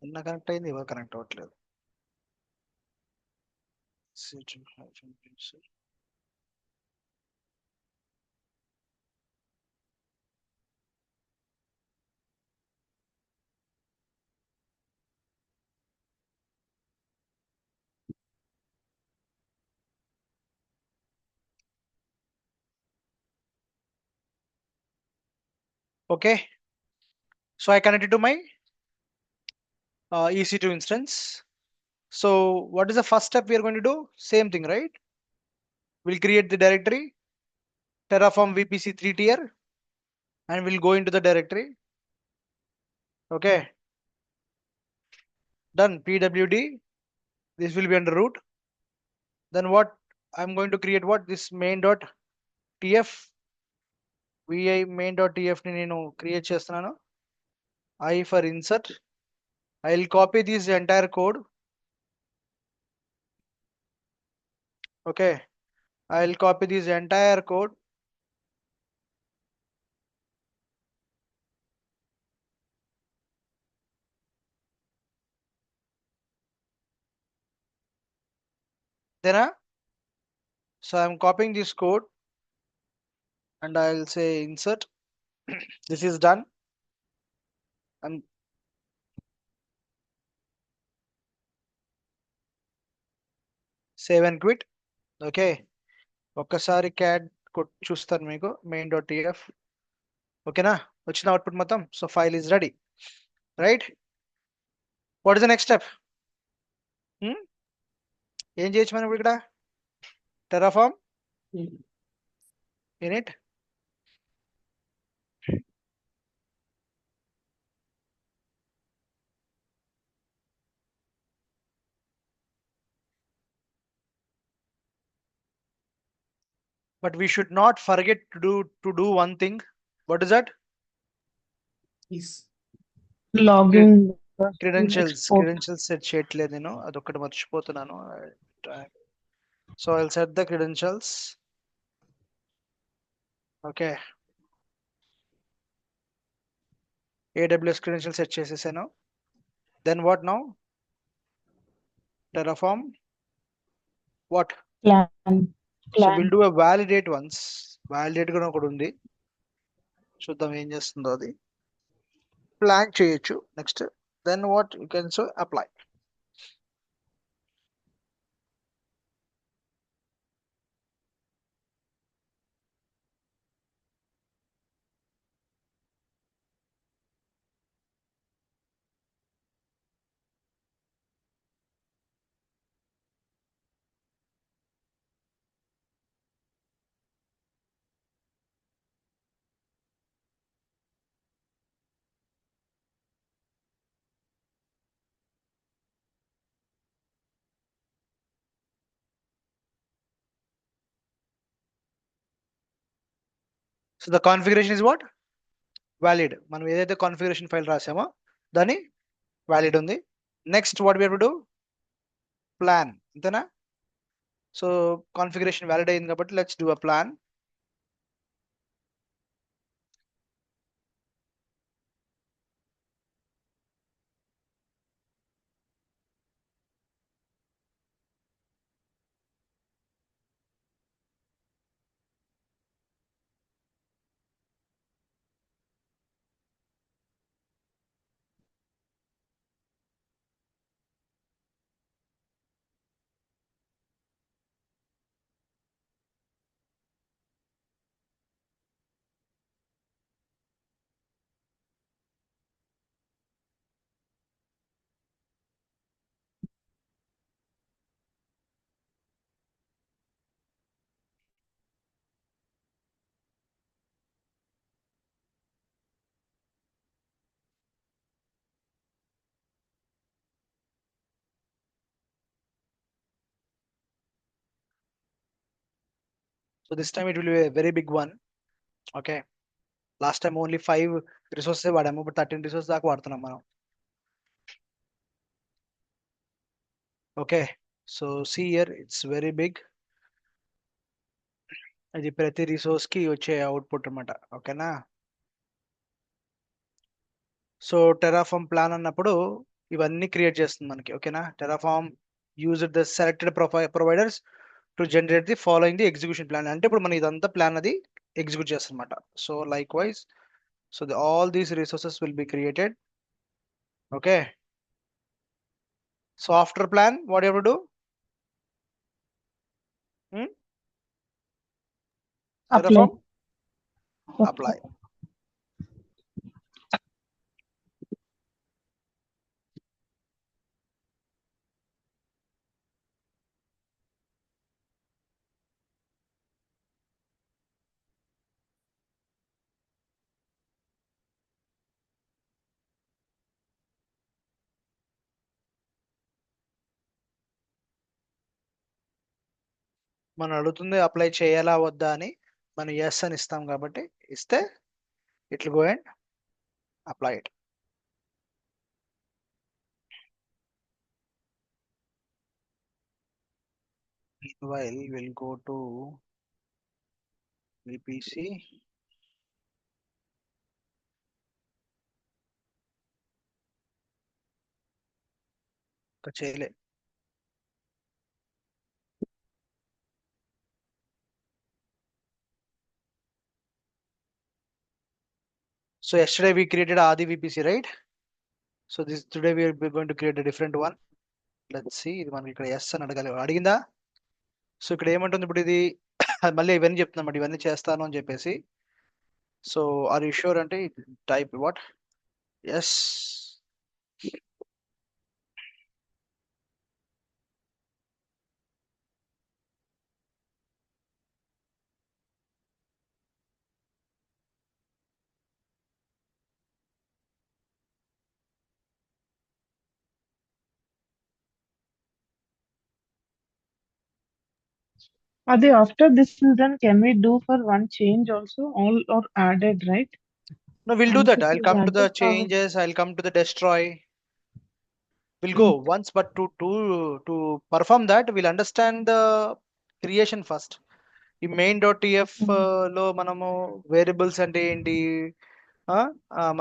నిన్న కనెక్ట్ అయింది, ఇవాళ కనెక్ట్ అవ్వట్లేదు. Okay, so I connected to my EC2 instance. So what is the first step we are going to do? Same thing, right? We'll create the directory, Terraform VPC 3 tier, and we'll go into the directory. Okay, done. PWD, this will be under root. Then what I'm going to create, what this main.tf, vi main.tf ni nenu create చేస్తున్నాను. I for insert, I'll copy this entire code. Okay, I'll copy this entire code. Then so I'm copying this code and I'll say insert. This is done. And save and quit. Okay, ఒక్కసారి CAD చూస్తాను మీకు main.tf. ఓకేనా, వచ్చిన output మొత్తం. So file is ready, right? What is the next step? ఏం చేయొచ్చు మనం ఇక్కడ? Terraform in it, but we should not forget to do one thing. What is that? Login credentials set చేయట్లేదు నేను, అదొక్కటి మర్చిపోతున్నాను. So I'll set the credentials. Okay, AWS credential set చేసేసాను. Then what now? Terraform what? Plan so will do validate once. Validate కూడా ఒకటి ఉంది, చూద్దాం ఏం చేస్తుందో అది. ప్లాన్ చేయొచ్చు next. Then what you can so apply. So the configuration is what? Valid. మనం ఏదైతే కాన్ఫిగరేషన్ ఫైల్ రాసామో దాని వ్యాలిడ్ ఉంది. Next what we have to do? Plan, అంతేనా? సో కాన్ఫిగరేషన్ వ్యాలిడ్ అయింది కాబట్టి let's do a plan. So this time it will be a very big one. Okay, last time only 5 resources వాడాము, but 13 resources దాకా వాడుతున్నాం మనం. Okay, so see here, it's very big. ఇది ప్రతి resource కి వచ్చే అవుట్పుట్ అన్నమాట. ఓకేనా? సో టెరాఫార్మ్ ప్లాన్ అన్నప్పుడు ఇవన్నీ క్రియేట్ చేస్తుంది మనకి. ఓకేనా? Terraform used the selected providers to generate the following the execution plan. అంటే ఇప్పుడు మనం ఇదంతా ప్లాన్ అది ఎగ్జిక్యూట్ చేస్తాం అన్నమాట. So likewise, so all these resources will be created. Okay, so after plan what you have to do? Terraform apply. మనం అడుగుతుంది apply చేయాలా వద్దా అని. మనం ఎస్ అని ఇస్తాం కాబట్టి ఇస్తే it will go and apply it. Meanwhile, we'll go to VPC. చేయలే. So yesterday we created Adi VPC, right? So this today we are going to create a different one. Let's see. ఇది మనకి ఇక్కడ yes అని అడిగిందా? So ఇక్కడ ఏమంటుంది ఇప్పుడు ఇది మళ్ళీ ఇవన్నీ చెప్తున్నమాట, ఇవన్నీ చేస్తాను అని చెప్పేసి. సో ఆర్ యూ షూర్ అంటే type what yes. Adi, after this is done, can we do for one change also? All are added, right? No, we'll do Once that. it I'll is come to the added, changes. I'll come to the destroy. We'll go once, but to perform that, we'll understand the creation first. ఈ main.tf లో మనము variables అంటే ఏంటి,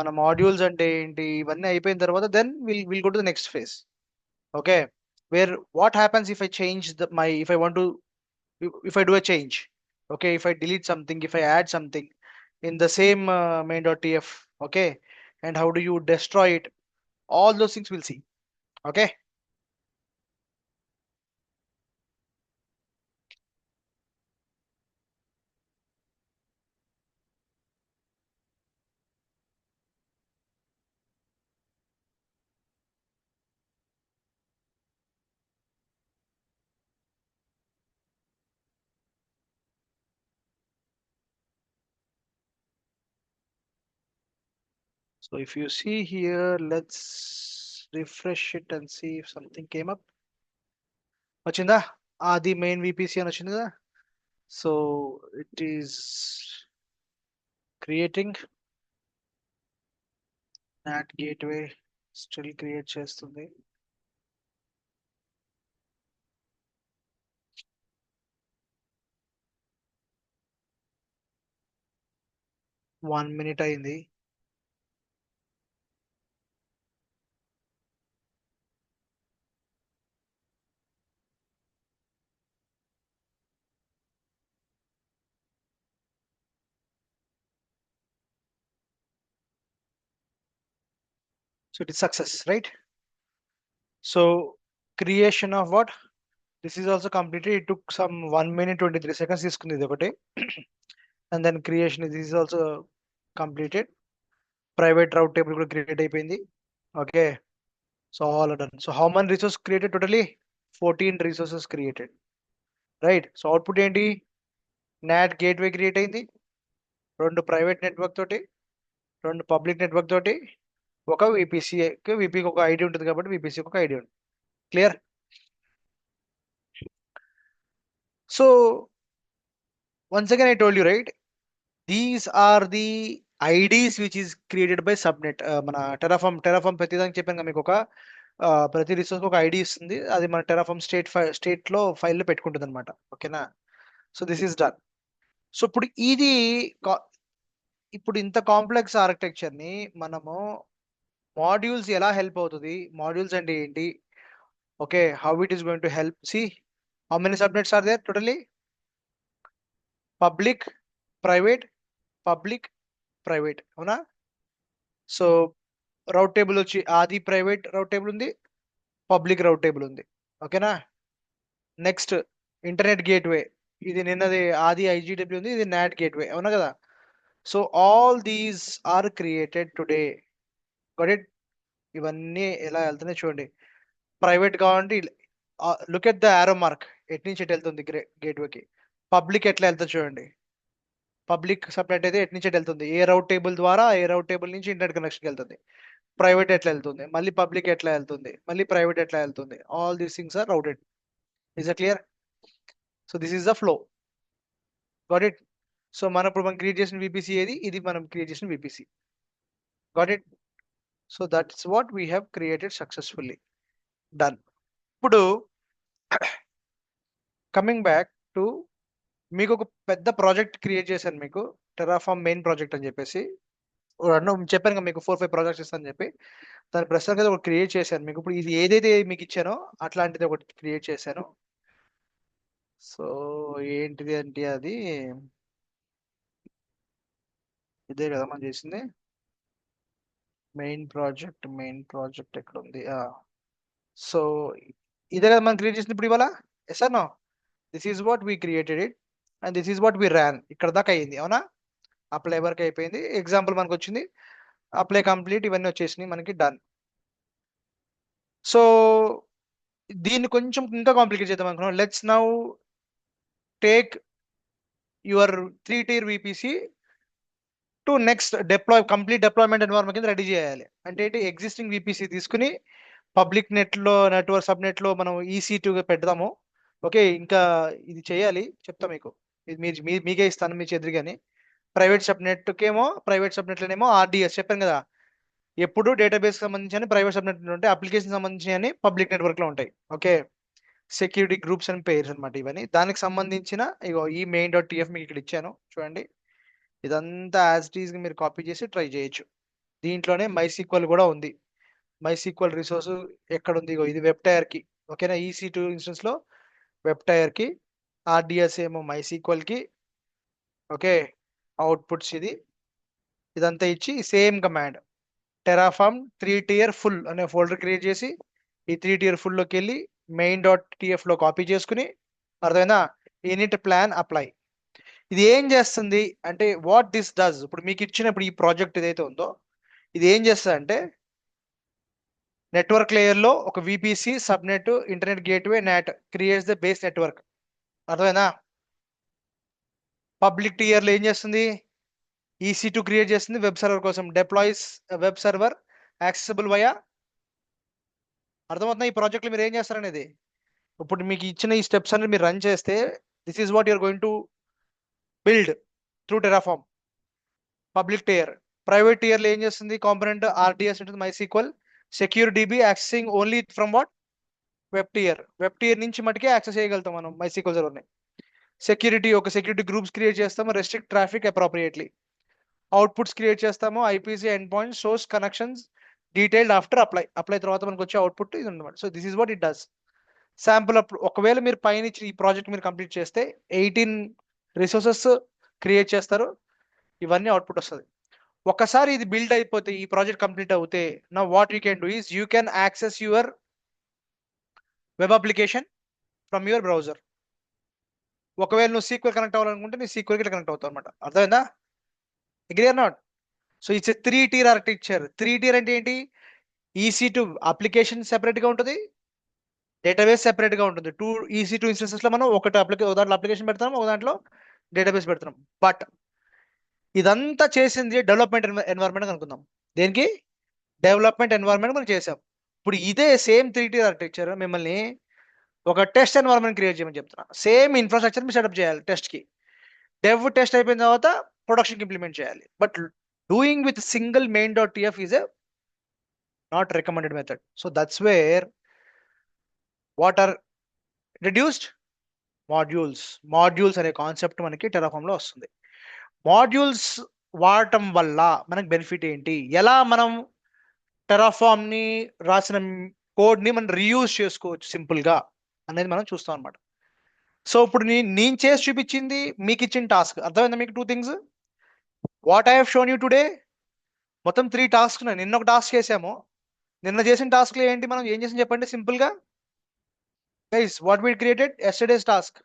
మన modules అంటే ఏంటి, ఇవన్నీ అయిపోయిన తర్వాత then will go to the next phase. Okay, where what happens if I change if I want to, if I do a change, okay, if I delete something, if I add something in the same main.tf, okay, and how do you destroy it, all those things we'll see. Okay, so if you see here, let's refresh it and see if something came up. వచ్చిందా? అది main VPC అని వచ్చింది కదా. So it is creating NAT gateway, still create చేస్తుంది. One minute అయింది. So it is success, right? So creation of what? This is also completed. It took some 1 minute 23 seconds తీసుకుంది ఇది ఒకటి. And then creation, this is also completed. Private route table కూడా create అయిపోయింది. Okay, so all are done. So how many resources created totally? 14 resources created, right? So output ఏంటి? NAT gateway create అయింది, 2 private network తోటి, 2 public network తోటి, ఒక VPకి ఒక ID ఉంటుంది కాబట్టి VPCకి ఒక ఐడి ఉంటుంది. Clear? So once again I told you, right, these are the IDs which is created by subnet. మన టెరాఫామ్ ప్రతిదానికి చెప్పాను కదా మీకు, ఒక ప్రతి రిసోర్స్ ఒక ఐడి ఇస్తుంది, అది మన టెరాఫామ్ స్టేట్ లో ఫైల్లో పెట్టుకుంటుంది అనమాట. ఓకేనా? So this is done. So ఇప్పుడు ఇది ఇప్పుడు ఇంత కాంప్లెక్స్ ఆర్కిటెక్చర్ ని మనము మాడ్యూల్స్ ఎలా హెల్ప్ అవుతుంది, మాడ్యూల్స్ అంటే ఏంటి, okay, how it is going to help. See how many subnets are there totally? Public, private, public, private, అవునా? సో రౌట్ టేబుల్ వచ్చి ఆది ప్రైవేట్ రౌట్ టేబుల్ ఉంది, పబ్లిక్ రౌట్ టేబుల్ ఉంది. ఓకేనా? నెక్స్ట్ ఇంటర్నెట్ గేట్వే, ఇది నిన్నది ఆది IGW ఉంది, ఇది NAT గేట్వే, అవునా కదా? So all these are created today. Got it? ఇవన్నీ ఎలా వెళ్తున్నాయి చూడండి. ప్రైవేట్ కావాలంటే look at the arrow mark, ఎట్ నుంచి ఎటు వెళ్తుంది గేట్వేకి. పబ్లిక్ ఎట్లా వెళ్తుంది చూడండి. పబ్లిక్ సబ్నెట్ అయితే ఎట్ నుంచి ఎటు వెళ్తుంది, ఏ రౌట్ టేబుల్ ద్వారా, ఏ రౌట్ టేబుల్ నుంచి ఇంటర్నెట్ కనెక్షన్కి వెళ్తుంది. ప్రైవేట్ ఎట్లా వెళ్తుంది, మళ్ళీ పబ్లిక్ ఎట్లా వెళ్తుంది, మళ్ళీ ప్రైవేట్ ఎట్లా వెళ్తుంది. All these things are routed. Is it clear? So this is the flow. Got it? So ఇప్పుడు మనం క్రియేట్ చేసిన VPC ఏది? ఇది మనం క్రియేట్ చేసిన VPC. Got it? So that's what we have created successfully. Done. ఇప్పుడు కమింగ్ బ్యాక్ టు మీకు ఒక పెద్ద ప్రాజెక్ట్ క్రియేట్ చేశాను మీకు, టెరాఫామ్ మెయిన్ ప్రాజెక్ట్ అని చెప్పేసి. రెండు చెప్పాను కదా మీకు 4-5 ప్రాజెక్ట్స్ ఇస్తాను చెప్పి. దాని ప్రస్తుతానికి ఒకటి క్రియేట్ చేశాను మీకు. ఇప్పుడు ఇది ఏదైతే మీకు ఇచ్చానో అట్లాంటిది ఒకటి క్రియేట్ చేశాను. సో ఏంటిది అంటే అది ఇదే కదా మనం చేసింది. మెయిన్ ప్రాజెక్ట్ ఎక్కడ ఉంది? సో ఇదే కదా మనం క్రియేట్ చేసింది ఇప్పుడు ఇవాళ. Yes or no? This is what we created it and this is what we ran. ఇక్కడ దాకా అయింది, అవునా? అప్లై వరకు అయిపోయింది. ఎగ్జాంపుల్ మనకు వచ్చింది, అప్లై కంప్లీట్, ఇవన్నీ వచ్చేసినాయి మనకి, డన్. సో దీన్ని కొంచెం ఇంకా కాంప్లికేట్ చేద్దాం అనుకున్నాం. Let's now take your 3-tier VPC to next complete deployment environment కింద రెడీ చేయాలి. అంటే ఏంటి, ఎగ్జిస్టింగ్ VPC తీసుకుని పబ్లిక్ నెట్లో, నెట్వర్క్ సబ్నెట్లో మనం EC2 పెడదాము. ఓకే, ఇంకా ఇది చేయాలి, చెప్తా మీకు. ఇది మీకే ఇస్తాను మీ చెదిరిగాని. ప్రైవేట్ సబ్నెట్లోనేమో RDS చెప్పాను కదా, ఎప్పుడు డేటాబేస్ సంబంధించిన ప్రైవేట్ సబ్నెట్ ఉంటాయి, అప్లికేషన్ సంబంధించిన పబ్లిక్ నెట్వర్క్ లో ఉంటాయి. Okay, security groups and pairs అనమాట ఇవన్నీ. దానికి సంబంధించిన ఇగో ఈ main.tf మీకు ఇక్కడ ఇచ్చాను చూడండి. ఇదంతా యాజ్ ఇట్ ఈస్ మీరు కాపీ చేసి ట్రై చేయొచ్చు. దీంట్లోనే MySQL కూడా ఉంది. MySQL రిసోర్స్ ఎక్కడ ఉంది? ఇగో ఇది వెబ్ టైర్ కి. ఓకేనా, EC2 ఇన్స్టెన్స్ లో వెబ్ టైర్ కి, RDS ఏమో MySQL కి. ఓకే, అవుట్పుట్స్ ఇదంతా ఇచ్చి same command Terraform 3-tier full అనే ఫోల్డర్ క్రియేట్ చేసి ఈ 3-tier full లోకి వెళ్ళి main.tf లో కాపీ చేసుకుని, అర్థమైందా, ఇనిట్ ప్లాన్ అప్లై. ఇది ఏం చేస్తుంది అంటే వాట్ దిస్ డస్, ఇప్పుడు మీకు ఇచ్చినప్పుడు ఈ ప్రాజెక్ట్ ఏదైతే ఉందో ఇది ఏం చేస్తుంది అంటే నెట్వర్క్ లేయర్లో ఒక VPC, subnet, internet gateway, NAT creates the base network. అర్థమైందా? పబ్లిక్ టియర్లో ఏం చేస్తుంది, EC2 క్రియేట్ చేస్తుంది వెబ్ సర్వర్ కోసం, deploys web server accessible via. అర్థమవుతుందా ఈ ప్రాజెక్ట్లో మీరు ఏం చేస్తారనేది? ఇప్పుడు మీకు ఇచ్చిన ఈ స్టెప్స్ అన్ని మీరు రన్ చేస్తే this is what you're going to build through Terraform. Public tier. Private టియర్లో ఏం చేస్తుంది, కాంపోనెంట్ RDS ఉంటుంది, MySQL, secure DB accessing only from what, web tier నుంచి మటుకే యాక్సెస్ చేయగలుగుతాం మనం MySQL సర్వర్ని. సెక్యూరిటీ గ్రూప్స్ క్రియేట్ చేస్తాము, restrict traffic appropriately. Outputs create చేస్తాము, IPC end point, source connections detailed after apply తర్వాత మనకు వచ్చే అవుట్పుట్ ఇది అనమాట. So this is what it does. Sample అప్పుడు ఒకవేళ మీరు పైన ఇచ్చిన ఈ ప్రాజెక్ట్ మీరు కంప్లీట్ చేస్తే 18 రిసోర్సెస్ క్రియేట్ చేస్తారు, ఇవన్నీ అవుట్పుట్ వస్తుంది. ఒకసారి ఇది బిల్డ్ అయిపోతే, ఈ ప్రాజెక్ట్ కంప్లీట్ అవుతే, నా what you can do is you can access your web application from your browser. ఒకవేళ నువ్వు SQL కనెక్ట్ అవ్వాలనుకుంటే నీ SQL కి కనెక్ట్ అవుతావు అనమాట. అర్థమైందా? Agree or not? So it's 3-tier architecture. 3-tier అంటే ఏంటి, EC2 అప్లికేషన్ సెపరేట్ గా ఉంటుంది, డేటాబేస్ సెపరేట్ గా ఉంటుంది. EC2 ఇన్స్టెన్సెస్ లో మనం ఒక దాంట్లో అప్లికేషన్ పెడతాం, ఒక దాంట్లో డేటాబేస్ పెడతాం. బట్ ఇదంతా చేసింది డెవలప్మెంట్ ఎన్వైరన్మెంట్ అనుకుందాం. దేనికి? డెవలప్మెంట్ ఎన్వైరన్మెంట్ మనం చేసాం. ఇప్పుడు ఇదే సేమ్ 3-tier ఆర్కిటెక్చర్ మిమ్మల్ని ఒక టెస్ట్ ఎన్వైరన్మెంట్ క్రియేట్ చేయమని చెప్తున్నా. సేమ్ ఇన్ఫ్రాస్ట్రక్చర్ మీరు సెటప్ చేయాలి టెస్ట్ కి. డెవ్ టెస్ట్ అయిపోయిన తర్వాత ప్రొడక్షన్ ఇంప్లిమెంట్ చేయాలి. But doing with single main.tf is a not recommended method. So that's where what are reduced modules అనే కాన్సెప్ట్ మనకి టెరాఫామ్ లో వస్తుంది. మాడ్యూల్స్ వాడటం వల్ల మనకి బెనిఫిట్ ఏంటి, ఎలా మనం టెరాఫామ్ ని రాసిన కోడ్ ని మనం రీయూజ్ చేసుకోవచ్చు సింపుల్ గా అనేది మనం చూస్తాం అనమాట. సో ఇప్పుడు నేను చేసి చూపించింది మీకు ఇచ్చిన టాస్క్ అర్థమైందా మీకు? 2 things what I have shown you today. మొత్తం 3 టాస్క్. నిన్న ఒక టాస్క్ చేసాము. నిన్న చేసిన టాస్క్ లో ఏంటి, మనం ఏం చేసాం చెప్పండి సింపుల్ గా guys. What we created yesterday's task,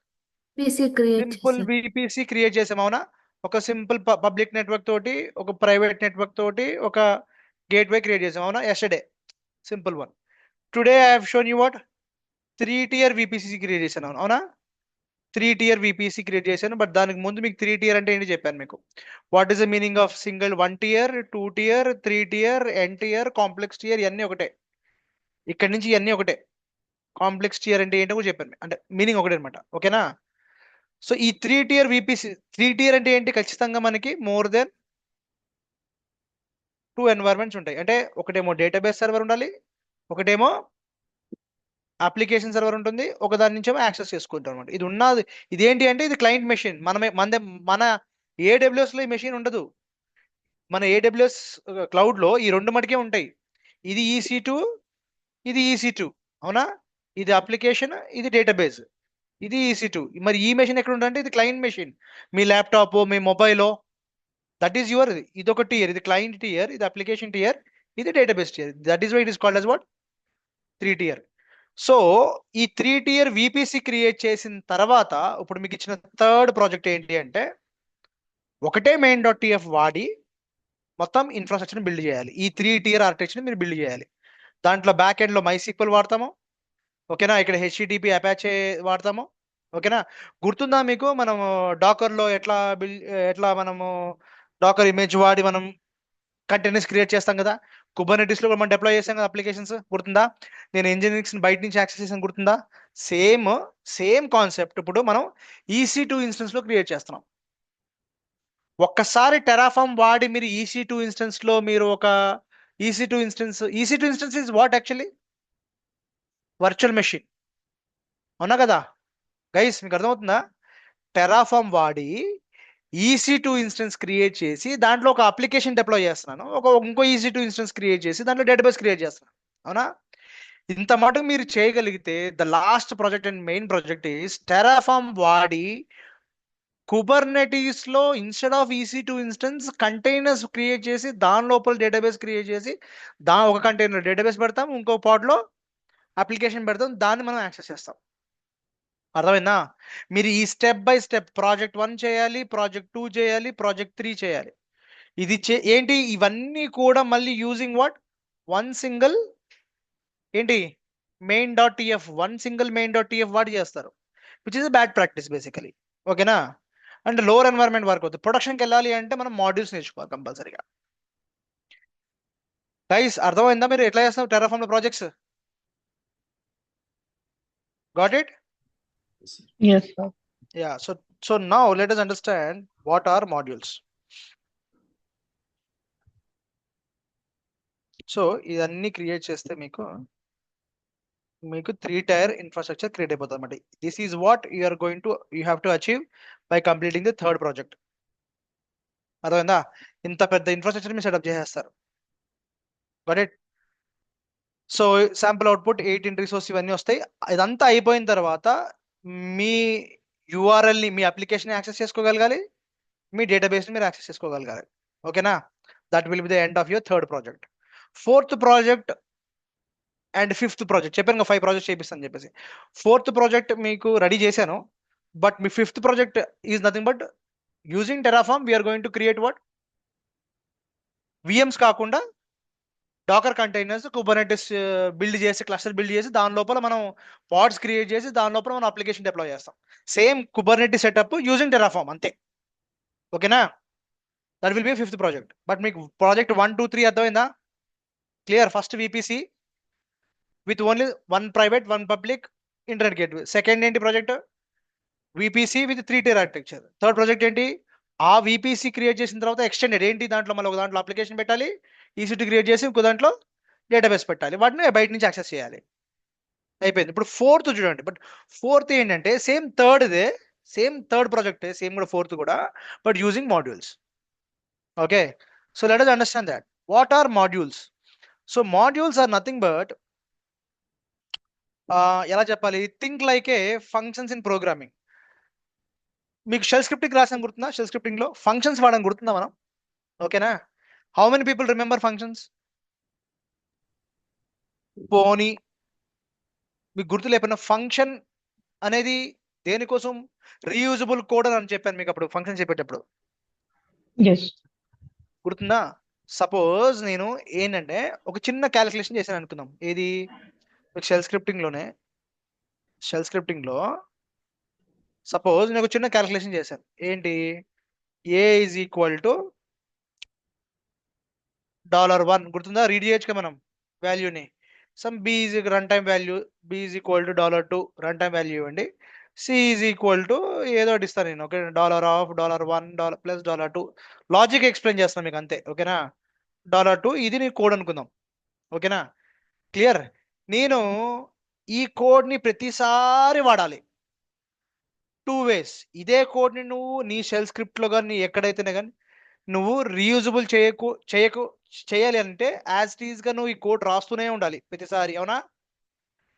PC create simple చేసాం. VPC క్రియేట్ చేసాం, అవునా? ఒక సింపుల్ పబ్లిక్ నెట్వర్క్ తోటి, ఒక ప్రైవేట్ నెట్వర్క్ తోటి, ఒక గేట్వే క్రియేట్ చేసాం, అవునా? Yesterday simple one. Today I have shown you what 3-tier VPC create చేశాను, అవునా? 3-tier VPC క్రియేట్ చేశాను. బట్ దానికి ముందు మీకు 3-tier అంటే ఏంటి చెప్పాను మీకు. What is the meaning of single 1-tier, 2-tier, 3-tier, N-tier, complex tier, ఇవన్నీ ఒకటే. ఇక్కడ నుంచి ఇవన్నీ ఒకటే. కాంప్లెక్స్ టియర్ అంటే ఏంటో కూడా చెప్పాను, అంటే మీనింగ్ ఒకటే అనమాట. ఓకేనా? సో ఈ 3-tier VPC, 3-tier అంటే ఏంటి, ఖచ్చితంగా మనకి మోర్ దెన్ 2 ఎన్వైరన్మెంట్స్ ఉంటాయి. అంటే ఒకటేమో డేటాబేస్ సర్వర్ ఉండాలి, ఒకటేమో అప్లికేషన్ సర్వర్ ఉంటుంది, ఒక దాని నుంచేమో యాక్సెస్ చేసుకుంటాం అనమాట. ఇది ఉన్నది ఇదేంటి అంటే ఇది క్లయింట్ మెషిన్. మన ఏడబ్ల్యూఎస్ లో ఈ మెషిన్ ఉండదు. మన ఏడబ్ల్యూఎస్ క్లౌడ్ లో ఈ రెండు మటుకే ఉంటాయి. ఇది EC2, ఇది EC2, అవునా? ఇది అప్లికేషన్, ఇది డేటాబేస్, ఇది EC2. మరి ఈ మెషిన్ ఎక్కడ ఉంటుంది అంటే ఇది క్లయింట్ మెషిన్. మీ ల్యాప్టాప్, మీ మొబైల్లో, దట్ ఈస్ యువర్. ఇది ఒక టియర్, ఇది క్లయింట్ టియర్, ఇది అప్లికేషన్ టియర్, ఇది database tier. That is why it is called as what 3 tier. So ఈ 3 tier VPC క్రియేట్ చేసిన తర్వాత ఇప్పుడు మీకు ఇచ్చిన థర్డ్ ప్రాజెక్ట్ ఏంటి అంటే ఒకటే main.tf వాడి మొత్తం ఇన్ఫ్రాస్ట్రక్చర్ బిల్డ్ చేయాలి. ఈ 3 tier ఆర్కిటెక్చర్ మీరు బిల్డ్ చేయాలి. దాంట్లో బ్యాక్ ఎండ్ లో MySQL వాడతాము, ఓకేనా? ఇక్కడ HTTP అపాచే వాడతాము, ఓకేనా? గుర్తుందా మీకు మనం డాకర్లో ఎట్లా మనము డాకర్ ఇమేజ్ వాడి మనం కంటైనర్స్ క్రియేట్ చేస్తాం కదా? Kubernetes లో కూడా మనం డిప్లాయ్ చేస్తాం కదా అప్లికేషన్స్, గుర్తుందా? నేను ఇంజనీరింగ్స్ బయట నుంచి యాక్సెస్ చేసాను, గుర్తుందా? సేమ్ కాన్సెప్ట్ ఇప్పుడు మనం EC2 ఇన్స్టెన్స్ లో క్రియేట్ చేస్తున్నాం. ఒక్కసారి టెరాఫామ్ వాడి మీరు EC2 ఇన్స్టెన్స్ లో మీరు ఒక EC2 instance is what actually virtual machine, అవునా కదా గైస్? మీకు అర్థమవుతుందా? టెరాఫామ్ వాడి EC2 ఇన్స్టెన్స్ క్రియేట్ చేసి దాంట్లో ఒక అప్లికేషన్ డిప్లాయ్ చేస్తున్నాను, ఇంకో EC2 ఇన్స్టెన్స్ క్రియేట్ చేసి దాంట్లో డేటాబేస్ క్రియేట్ చేస్తున్నాను, అవునా? ఇంత మటుకు మీరు చేయగలిగితే the last project and main project is Terraform వాడి కుబర్నెటీస్ లో instead of EC2 instance containers create చేసి దాని లోపల డేటాబేస్ క్రియేట్ చేసి ఒక కంటైనర్ డేటాబేస్ పెడతాం, ఇంకో పాడ్ లో అప్లికేషన్ పెడతాం, దాన్ని మనం యాక్సెస్ చేస్తాం. అర్థమైందా? మీరు ఈ స్టెప్ బై స్టెప్ ప్రాజెక్ట్ 1 చేయాలి, ప్రాజెక్ట్ 2 చేయాలి, ప్రాజెక్ట్ 3 చేయాలి. ఏంటి ఇవన్నీ కూడా మళ్ళీ యూజింగ్ వాట్ వన్ సింగిల్ ఏంటి main.tf వాడి చేస్తారు, which is bad practice basically, ఓకేనా? అంటే లోవర్ ఎన్వైరన్మెంట్ వర్క్ అవుతుంది. ప్రొడక్షన్కి వెళ్ళాలి అంటే మనం మాడ్యూల్స్ నేర్చుకోవాలి కంపల్సరీగా. గైస్ అర్థమైందా మీరు ఎట్లా చేస్తాం టెరాఫామ్ లో projects? Got it? Yes, sir. Yeah. So now let us understand what are modules. So ఇదన్నీ క్రియేట్ చేస్తే మీకు 3 tier ఇన్ఫ్రాస్ట్రక్చర్ క్రియేట్ అయిపోతుంది అనమాట. This is what you have to achieve by completing the third project. అర్థమైందా? ఇంత పెద్ద infrastructure మీరు setup చేసేస్తారు. Got it? So sample output 8 resource ఇవన్నీ వస్తాయి. ఇదంతా అయిపోయిన తర్వాత మీ ని మీ అప్లికేషన్ యాక్సెస్ చేసుకోగలగాలి, మీ డేటాబేస్ని మీరు యాక్సెస్ చేసుకోగలగాలి, ఓకేనా? That will be the end of your third project. Fourth project and fifth project చెప్పాను కదా, 5 ప్రాజెక్ట్స్ చేపిస్తాను చెప్పేసి. ఫోర్త్ ప్రాజెక్ట్ మీకు రెడీ చేశాను, బట్ మీ fifth project is nothing but using Terraform we are going to create what VMs కాకుండా Docker containers Kubernetes build చేసి cluster build చేసి దాని లోపల మనం పాడ్స్ క్రియేట్ చేసి దాని లోపల మనం అప్లికేషన్ డిప్లాయ్ చేస్తాం. Same Kubernetes setup using Terraform అంతే, ఓకేనా? That will be fifth project. But మీకు ప్రాజెక్ట్ 1, 2, 3 అర్థమైందా? Clear? First VPC with only 1 private 1 public internet gateway. Second ఏంటి project? VPC with 3 tier architecture. Third project ఏంటి? ఆ VPC create చేసిన తర్వాత extended ఏంటి, దాంట్లో మళ్ళీ ఒక దాంట్లో అప్లికేషన్ పెట్టాలి, EC2 క్రియేట్ చేసి ఇంకో దాంట్లో డేటాబేస్ పెట్టాలి, వాటిని బయట నుంచి యాక్సెస్ చేయాలి. అయిపోయింది. ఇప్పుడు ఫోర్త్ చూడండి. బట్ ఫోర్త్ ఏంటంటే సేమ్ థర్డ్ ప్రాజెక్ట్, సేమ్ కూడా ఫోర్త్ కూడా, but using modules. Okay, so let us understand that what are modules. So modules are nothing but ఎలా చెప్పాలి, think like a functions in programming. మీకు shell scripting రాసాం గుర్తుందా? Shell scripting లో functions వాడడం గుర్తుందా మనం? ఓకేనా? How many people remember functions? పోనీ మీకు గుర్తు లేకపోయినా ఫంక్షన్ అనేది దేనికోసం? రీయూజబుల్ కోడ్ అని చెప్పాను మీకు అప్పుడు ఫంక్షన్ చెప్పేటప్పుడు, Yes. గుర్తుందా? సపోజ్ నేను ఏంటంటే ఒక చిన్న క్యాలిక్యులేషన్ చేశాను అనుకుందాం. ఏది? షెల్ స్క్రిప్టింగ్ లో సపోజ్ నేను ఒక చిన్న క్యాలిక్యులేషన్ చేశాను. ఏంటి? A ఈజ్ ఈక్వల్ టు $1 గుర్తుందా? రీడ్ చేయొచ్చుగా మనం వాల్యూని. Some B is run time value, B is equal to $2 run time value ఇవ్వండి. C ఈజ్ ఈక్వల్ టు ఏదో ఒకటి ఇస్తాను నేను, ఓకే? $1 ప్లస్ $2 లాజిక్ ఎక్స్ప్లెయిన్ చేస్తాను మీకు అంతే, ఓకేనా? $2 ఇది నీ కోడ్ అనుకుందాం, ఓకేనా? క్లియర్? నేను ఈ కోడ్ని ప్రతిసారి వాడాలి 2 ways. ఇదే కోడ్ని నువ్వు నీ షెల్ స్క్రిప్ట్లో కానీ ఎక్కడైతేనే కానీ నువ్వు రీయూజబుల్ చేయాలి అంటే యాజ్ ఇట్ ఈస్గా నువ్వు ఈ కోడ్ రాస్తూనే ఉండాలి ప్రతిసారి, అవునా?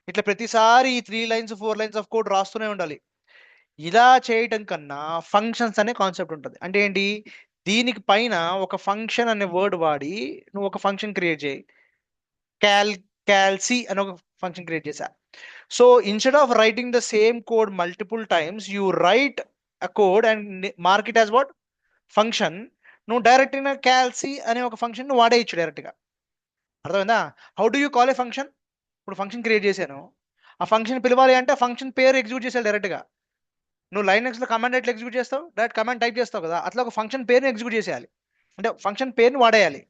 ఇట్లా ప్రతిసారి ఈ 3 lines 4 lines ఆఫ్ కోడ్ రాస్తూనే ఉండాలి. ఇలా చేయటం కన్నా ఫంక్షన్స్ అనే కాన్సెప్ట్ ఉంటుంది. అంటే ఏంటి, దీనికి పైన ఒక ఫంక్షన్ అనే వర్డ్ వాడి నువ్వు ఒక ఫంక్షన్ క్రియేట్ చేయి. calc అని ఒక ఫంక్షన్ క్రియేట్ చేశా. So instead of writing the same code multiple times you write a code and mark it as what function. నువ్వు డైరెక్ట్ calc అనే ఒక ఫంక్షన్ నువ్వు వాడేయచ్చు డైరెక్ట్గా. అర్థమైందా? How do you call A function? ఇప్పుడు ఫంక్షన్ క్రియేట్ చేశాను, ఆ ఫంక్షన్ పిలవాలి అంటే ఫంక్షన్ పేరు ఎగ్జిక్యూట్ చేసేయాలి డైరెక్ట్గా. నువ్వు లైనక్స్లో కమాండ్ ఎట్లా ఎగ్జిక్యూట్ చేస్తావు? డైరెక్ట్ కమాండ్ టైప్ చేస్తావు కదా, అట్లా ఒక ఫంక్షన్ పేరుని ఎగ్జిక్యూట్ చేసేయాలి. అంటే ఫంక్షన్ పేరుని వాడేయాలి.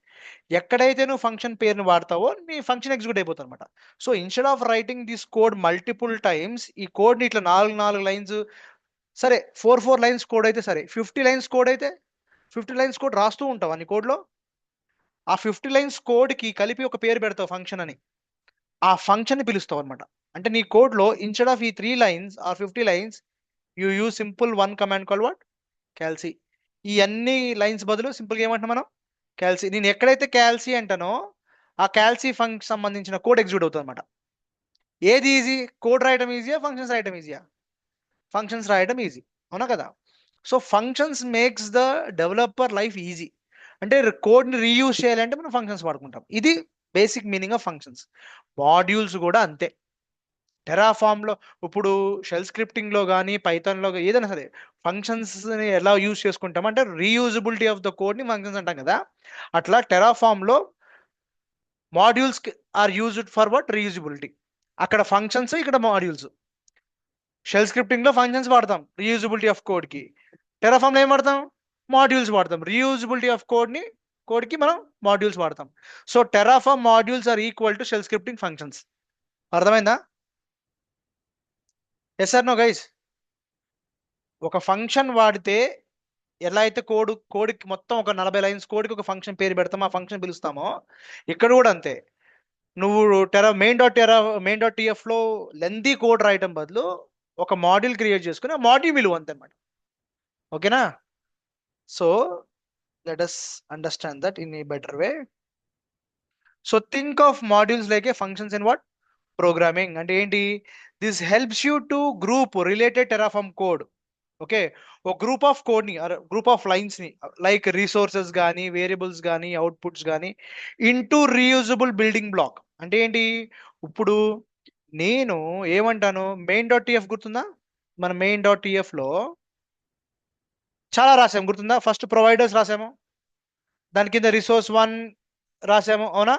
ఎక్కడైతే నువ్వు ఫంక్షన్ పేరుని వాడతావో నీ ఫంక్షన్ ఎగ్జిక్యూట్ అయిపోతుంది అనమాట. So instead of writing this code multiple times, ఈ కోడ్ని ఇట్లా 4 lines, సరే 4 lines కోడ్ అయితే సరే, 50 lines కోడ్ అయితే 50 lines కోడ్ రాస్తూ ఉంటావు అన్ని కోడ్లో. ఆ 50 lines కోడ్కి కలిపి ఒక పేరు పెడతావు ఫంక్షన్ అని, ఆ ఫంక్షన్ని పిలుస్తావు అనమాట. అంటే నీ కోడ్లో ఇన్స్టెడ్ ఆఫ్ ఈ 3 lines or 50 lines you use simple one command call what calc. ఈ అన్ని లైన్స్ బదులు సింపుల్గా ఏమంటున్నాం మనం calc. నేను ఎక్కడైతే calc అంటానో ఆ calc ఫంక్షన్ సంబంధించిన కోడ్ ఎగ్జిక్యూట్ అవుతుంది అనమాట. ఏది ఈజీ, కోడ్ రాయడం ఈజీయా ఫంక్షన్స్ రాయడం ఈజీయా? ఫంక్షన్స్ రాయడం ఈజీ, అవునా కదా? So functions makes the developer life easy. అంటే కోడ్ని రీయూజ్ చేయాలంటే మనం ఫంక్షన్స్ వాడుకుంటాం. ఇది basic meaning of functions. Modules కూడా అంతే. టెరాఫామ్లో ఇప్పుడు షెల్ స్క్రిప్టింగ్లో కానీ పైథాన్లో ఏదైనా సరే ఫంక్షన్స్ని ఎలా యూజ్ చేసుకుంటాం అంటే రీయూజబిలిటీ ఆఫ్ ద కోడ్ని ఫంక్షన్స్ అంటాం కదా. అట్లా టెరాఫామ్లో modules are used for what reusability. అక్కడ ఫంక్షన్స్, ఇక్కడ మాడ్యూల్స్. షెల్ స్క్రిప్టింగ్లో ఫంక్షన్స్ వాడతాం రీయూజబిలిటీ ఆఫ్ కోడ్కి, టెరాఫామ్లో ఏం వాడతాం? మాడ్యూల్స్ వాడతాం. రీయూజబిలిటీ ఆఫ్ కోడ్కి మనం మాడ్యూల్స్ వాడతాం. So Terraform modules are equal to shell scripting functions. అర్థమైందా? Yes or no guys? ఒక ఫంక్షన్ వాడితే ఎలా అయితే కోడ్కి మొత్తం ఒక 40 lines కోడ్కి ఒక ఫంక్షన్ పేరు పెడతామో, ఆ ఫంక్షన్ పిలుస్తామో, ఇక్కడ కూడా అంతే. నువ్వు main.tfలో లెందీ కోడ్ రాయటం బదులు ఒక మాడ్యూల్ క్రియేట్ చేసుకుని ఆ మాడ్యూల్ విలువ అంతే అనమాట. ఓకేనా? So let us understand that in a better way. So think of modules like a functions in what programming. అంటే ఏంటి? This helps you to group related Terraform code. Okay, ఒక group of కోడ్ని group of లైన్స్ని like resources కానీ variables కానీ outputs కానీ into reusable building black. అంటే ఏంటి? ఇప్పుడు నేను ఏమంటాను, main.tf గుర్తుందా? మన main.tfలో చాలా రాసాము, గుర్తుందా? ఫస్ట్ ప్రొవైడర్స్ రాసాము, దాని కింద రిసోర్స్ 1 రాసాము, అవునా?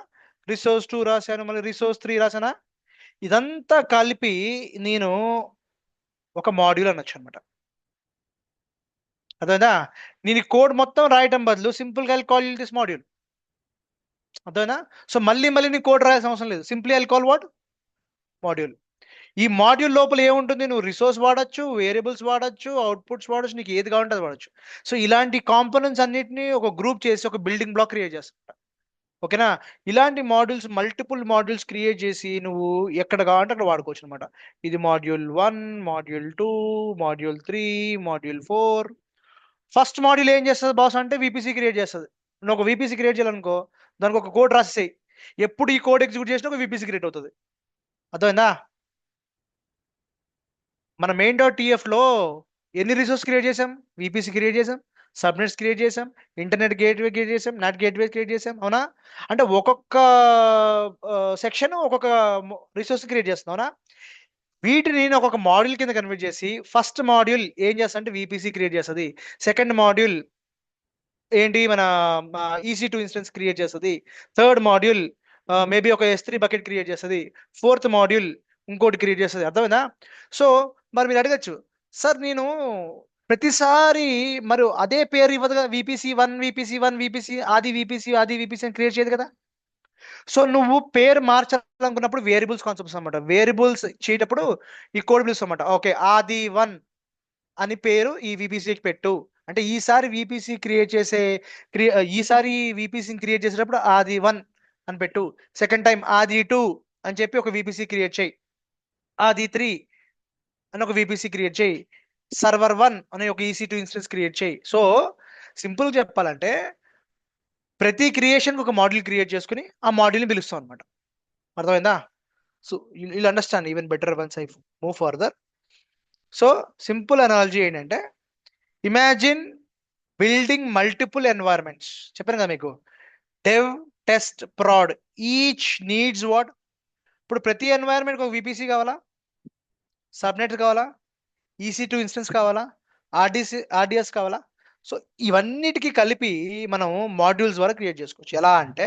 రిసోర్స్ 2 రాశాను, మళ్ళీ రిసోర్స్ 3 రాసానా? ఇదంతా కలిపి నేను ఒక మాడ్యూల్ అనొచ్చు అనమాట. అర్థమైందా? నేను కోడ్ మొత్తం రాయటం బదులు సింపుల్గా కాల్ దిస్ మాడ్యూల్. అర్థమైందా? సో మళ్ళీ నీ కోడ్ రాయాల్సిన అవసరం లేదు, simply I call what module. ఈ మాడ్యూల్ లోపల ఏముంటుంది? నువ్వు రిసోర్స్ వాడచ్చు, వేరియబుల్స్ వాడచ్చు, అవుట్పుట్స్ వాడచ్చు, నీకు ఏది కావాలంటే అది వాడచ్చు. సో ఇలాంటి కాంపోనెంట్స్ అన్నిటిని ఒక గ్రూప్ చేసి ఒక బిల్డింగ్ బ్లాక్ క్రియేట్ చేస్తా. ఓకేనా? ఇలాంటి మాడ్యూల్స్, మల్టిపుల్ మాడ్యూల్స్ క్రియేట్ చేసి నువ్వు ఎక్కడ కావాలంటే అక్కడ వాడుకోవచ్చు అనమాట. ఇది module 1, module 2, module 3, module 4. First module ఏం చేస్తుంది బాస్ అంటే VPC క్రియేట్ చేస్తుంది. నువ్వు ఒక VPC క్రియేట్ చేయాలనుకో, దానికి ఒక కోడ్ రాసేసాయి, ఎప్పుడు ఈ కోడ్ ఎగ్జిక్యూట్ చేసినా ఒక VPC క్రియేట్ అవుతుంది. అర్థమైందా? మన main.tfలో ఎన్ని రిసోర్స్ క్రియేట్ చేసాం? VPC క్రియేట్ చేసాం, సబ్నెట్స్ క్రియేట్ చేసాం, ఇంటర్నెట్ గేట్వే క్రియేట్ చేసాం, నెట్ గేట్వే క్రియేట్ చేసాం, అవునా? అంటే ఒక్కొక్క సెక్షన్ ఒక్కొక్క రిసోర్స్ క్రియేట్ చేస్తున్నాం, అవునా? వీటిని నేను ఒక్కొక్క మాడ్యూల్ కింద కన్వర్ట్ చేసి ఫస్ట్ మాడ్యూల్ ఏం చేస్తా అంటే VPC క్రియేట్ చేస్తుంది, సెకండ్ మాడ్యూల్ ఏంటి మన EC2 ఇన్స్టెన్స్ క్రియేట్ చేస్తుంది, థర్డ్ మాడ్యూల్ మేబీ ఒక S3 బకెట్ క్రియేట్ చేస్తుంది, ఫోర్త్ మాడ్యూల్ ఇంకోటి క్రియేట్ చేస్తుంది. అర్థమైందా? సో మరి మీరు అడగచ్చు, సార్ నేను ప్రతిసారి మరి అదే పేరు ఇవ్వదుగా, VPC1 VPC1 VPC ఆది VPC అని క్రియేట్ చేయదు కదా. సో నువ్వు పేరు మార్చాలనుకున్నప్పుడు వేరియబుల్స్ కాన్సెప్ట్స్ అనమాట. వేరియబుల్స్ చేసేటప్పుడు ఈ కోడ్ పిలుస్తాం అనమాట. ఓకే, ఆది1 అని పేరు ఈ VPCకి పెట్టు అంటే ఈసారి VPC క్రియేట్ చేసేటప్పుడు ఆది1 అని పెట్టు, సెకండ్ టైం ఆది2 అని చెప్పి ఒక VPC క్రియేట్ చేయి. AD3 అని ఒక VPC క్రియేట్ చేయి, సర్వర్ 1 అనే ఒక EC2 ఇన్స్టెన్స్ క్రియేట్ చేయి. సో సింపుల్ చెప్పాలంటే ప్రతి క్రియేషన్ ఒక మాడ్యూల్ క్రియేట్ చేసుకుని ఆ మాడ్యూల్ని పిలుస్తాం అనమాట. అర్థమైందా? So you'll understand even better once I move further. So simple analogy ఏంటంటే ఇమాజిన్ బిల్డింగ్ మల్టిపుల్ ఎన్వైరన్మెంట్స్. చెప్పాను కదా మీకు, dev, test, proud, each needs what. ఇప్పుడు ప్రతి ఎన్వైరన్మెంట్ ఒక VPC కావాలా, సబ్నెట్ కావాలా, EC2 ఇన్స్టెన్స్ కావాలా, RDS కావాలా. సో ఇవన్నిటికీ కలిపి మనం మాడ్యూల్స్ ద్వారా క్రియేట్ చేసుకోవచ్చు. ఎలా అంటే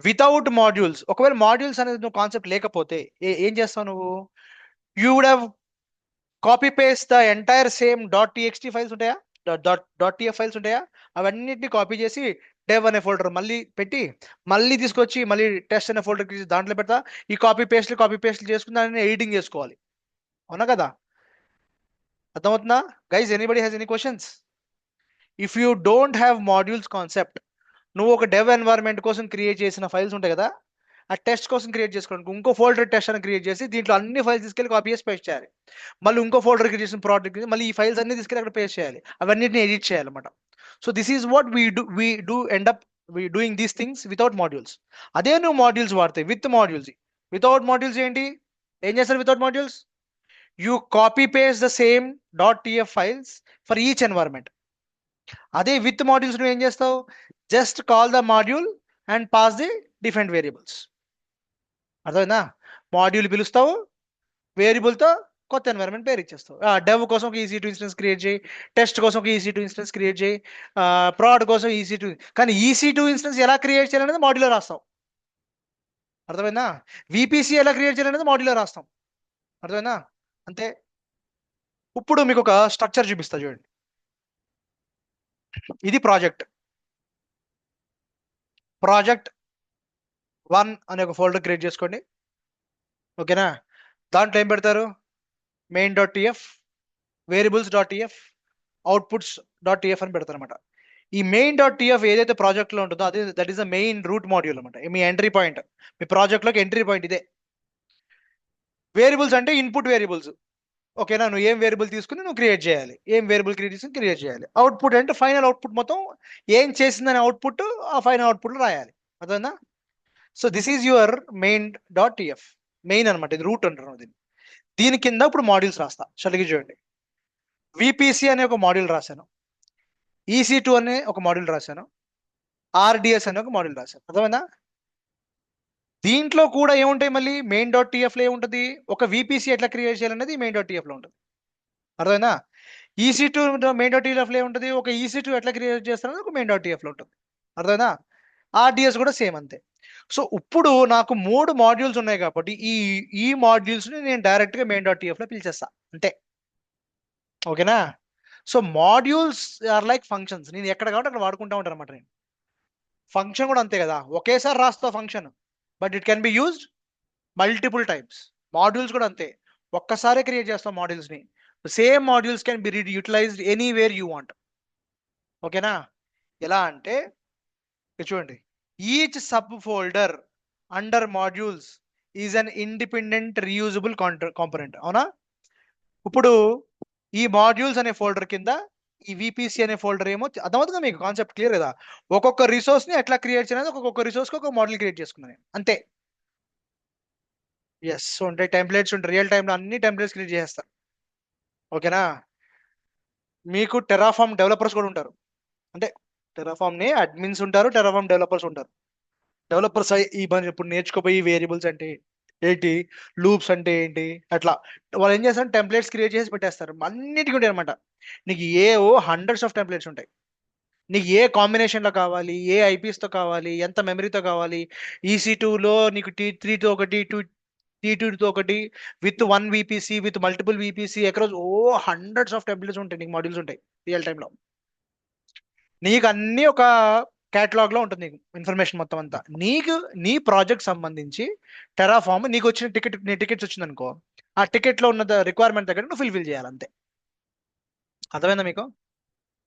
వితౌట్ మాడ్యూల్స్, ఒకవేళ మాడ్యూల్స్ అనేది నువ్వు కాన్సెప్ట్ లేకపోతే ఏం చేస్తావు నువ్వు? You would have copy paste the entire same .txt files ఉంటాయా, .tf ఫైల్స్ ఉంటాయా, అవన్నిటిని కాపీ చేసి డెవ్ అనే ఫోల్డర్ మళ్ళీ పెట్టి మళ్ళీ తీసుకొచ్చి మళ్ళీ టెస్ట్ అనే ఫోల్డర్ దాంట్లో పెడతా. ఈ కాపీ పేస్ట్లు చేసుకుని దాన్ని ఎడిటింగ్ చేసుకోవాలి. అవునా కదా? అర్థమవుతుందా guys? Anybody has any questions? If you don't have modules concept, నువ్వు ఒక డెవ్ ఎన్వైరన్మెంట్ కోసం క్రియేట్ చేసిన ఫైల్స్ ఉంటాయి కదా, ఆ టెస్ట్ కోసం క్రియేట్ చేసుకోవడానికి ఇంకో ఫోల్డర్ టెస్ట్ అని క్రియేట్ చేసి దీంట్లో అన్ని ఫైల్స్ తీసుకెళ్ళి కాపీ చేసి పేస్ట్ చేయాలి. మళ్ళీ ఇంకో ఫోల్డర్ క్రియేట్ చేసిన ప్రోడక్ట్ మళ్ళీ ఈ ఫైల్స్ అన్ని తీసుకెళ్ళి అక్కడ పేస్ట్ చేయాలి, అవన్నిటిని ఎడిట్ చేయాలన్నమాట. So this is what we do end up doing these things without modules. అదే నువ్వు మాడ్యూల్స్ వాడతాయి విత్ మాడ్యూల్స్. వితౌట్ మాడ్యూల్స్ ఏంటి, ఏం చేస్తారు without modules? You copy paste the same .tf files for each environment. అదే with modules నువ్వు ఏం చేస్తావు? Just call the module and pass the different variables. అర్థమైందా? మాడ్యూల్ పిలుస్తావు, వేరియబుల్తో కొత్త ఎన్వైరన్మెంట్ పేరు ఇచ్చేస్తావు. డెవ్ కోసం ఒక EC2 ఇన్స్టెన్స్ క్రియేట్ చేయి, టెస్ట్ కోసం ఒక EC2 ఇన్స్టెన్స్ క్రియేట్ చేయి, ప్రాడ్ కోసం EC2. కానీ EC2 ఇన్స్టెన్స్ ఎలా క్రియేట్ చేయాలనేది మాడ్యూల్లో రాస్తాం. అర్థమైందా? VPC ఎలా క్రియేట్ చేయాలనేది మాడ్యూల్లో రాస్తాం. అర్థమైందా? అంతే. ఇప్పుడు మీకు ఒక స్ట్రక్చర్ చూపిస్తా చూడండి. ఇది ప్రాజెక్ట్ 1 అనే ఒక ఫోల్డర్ క్రియేట్ చేసుకోండి. ఓకేనా? దాంట్లో ఏం పెడతారు? main.tf, variables.tf, outputs.tf అని పెడతారు అనమాట. ఈ main.tf ఏదైతే ప్రాజెక్ట్లో ఉంటుందో అదే that is the main root module అనమాట. మీ ఎంట్రీ పాయింట్, మీ ప్రాజెక్ట్లోకి ఎంట్రీ పాయింట్ ఇదే. వేరియబుల్స్ అంటే ఇన్పుట్ వేరియబుల్స్. ఓకేనా? నువ్వు ఏం వేరియబుల్ తీసుకుని నువ్వు క్రియేట్ చేయాలి, ఏం వేరియబుల్ క్రియేట్ చేయాలి. అవుట్పుట్ అంటే ఫైనల్ అవుట్పుట్, మొత్తం ఏం చేసిందని అవుట్పుట్ ఆ ఫైనల్ అవుట్పుట్లో రాయాలి. అర్థమైందా? So this is your main.tf, main అనమాట. ఇది రూట్ అంటారు దీన్ని. దీని కింద ఇప్పుడు మాడ్యూల్స్ రాస్తా. చలిగి చూడండి. VPC అనే ఒక మాడ్యూల్ రాశాను, EC2 అనే ఒక మాడ్యూల్ రాశాను, RDS అనే ఒక మాడ్యూల్ రాశాను. అర్థమైందా? దీంట్లో కూడా ఏముంటాయి మళ్ళీ main.tf లో ఏముంటుంది, ఒక VPC ఎట్లా క్రియేట్ చేయాలనేది main.tf లో ఉంటుంది. అర్థమైందా? EC2 main.tf లో ఏముంటుంది, ఒక EC2 ఎట్లా క్రియేట్ చేస్తారనేది ఒక main.tf లో ఉంటుంది. అర్థమైందా? RDS కూడా సేమ్ అంతే. సో ఇప్పుడు నాకు 3 మాడ్యూల్స్ ఉన్నాయి కాబట్టి ఈ మాడ్యూల్స్ ని నేను డైరెక్ట్ గా main.tf లో పిలిచేస్తా అంతే. ఓకేనా? So modules are like functions. నేను ఎక్కడ కాబట్టి అక్కడ వాడుకుంటా ఉంటాను అనమాట. నేను ఫంక్షన్ కూడా అంతే కదా, ఒకేసారి రాస్తా function, but it can be used multiple times. Modules కూడా అంతే, ఒక్కసారే క్రియేట్ చేస్తాం మాడ్యూల్స్ ని. Same modules can be utilized anywhere you want. ఓకేనా? ఎలా అంటే చూడండి, each sub folder under modules is an independent reusable component. అవునా? ఇప్పుడు ఈ మాడ్యూల్స్ అనే ఫోల్డర్ కింద ఈ VPC అనే ఫోల్డర్ ఏమో అర్థమవుతుందా మీకు? కాన్సెప్ట్ క్లియర్ కదా? ఒక్కొక్క రిసోర్స్ ని ఎట్లా క్రియేట్ చేయాలి, ఒక్కొక్క రిసోర్స్ కి ఒక మోడల్ క్రియేట్ చేసుకున్నాను అంతే. ఎస్ ఉంటాయి, టెంప్లెట్స్ ఉంటాయి, రియల్ టైంలో అన్ని టెంప్లెట్స్ క్రియేట్ చేస్తారు. ఓకేనా? మీకు టెరాఫామ్ డెవలపర్స్ కూడా ఉంటారు. అంటే టెరాఫామ్ ని అడ్మిన్స్ ఉంటారు, టెరాఫామ్ డెవలపర్స్ ఉంటారు. డెవలపర్స్ ఈ పని ఇప్పుడు నేర్చుకోపోయి వేరియబుల్స్ అంటే ఏంటి, లూప్స్ అంటే ఏంటి, అట్లా వాళ్ళు ఏం చేస్తారు, టెంప్లెట్స్ క్రియేట్ చేసి పెట్టేస్తారు. అన్నిటికీ ఉంటాయి అనమాట. నీకు హండ్రెడ్స్ ఆఫ్ టెంప్లెట్స్ ఉంటాయి. నీకు ఏ కాంబినేషన్లో కావాలి, ఏ ఐపీస్తో కావాలి, ఎంత మెమరీతో కావాలి, EC2లో నీకు T3తో ఒకటి, T2తో ఒకటి, with 1 VPC, with multiple VPC, across hundreds of templates ఉంటాయి. నీకు మాడ్యూల్స్ ఉంటాయి రియల్ టైంలో. నీకు అన్ని ఒక కేటలాగ్ లో ఉంటుంది నీకు ఇన్ఫర్మేషన్ మొత్తం అంతా. నీకు నీ ప్రాజెక్ట్ సంబంధించి టెరాఫామ్ నీకు వచ్చిన నీ టికెట్స్ వచ్చింది అనుకో, ఆ టికెట్ లో ఉన్న రిక్వైర్మెంట్ దగ్గర నువ్వు ఫిల్ చేయాలి అంతే. అర్థమైందా మీకు?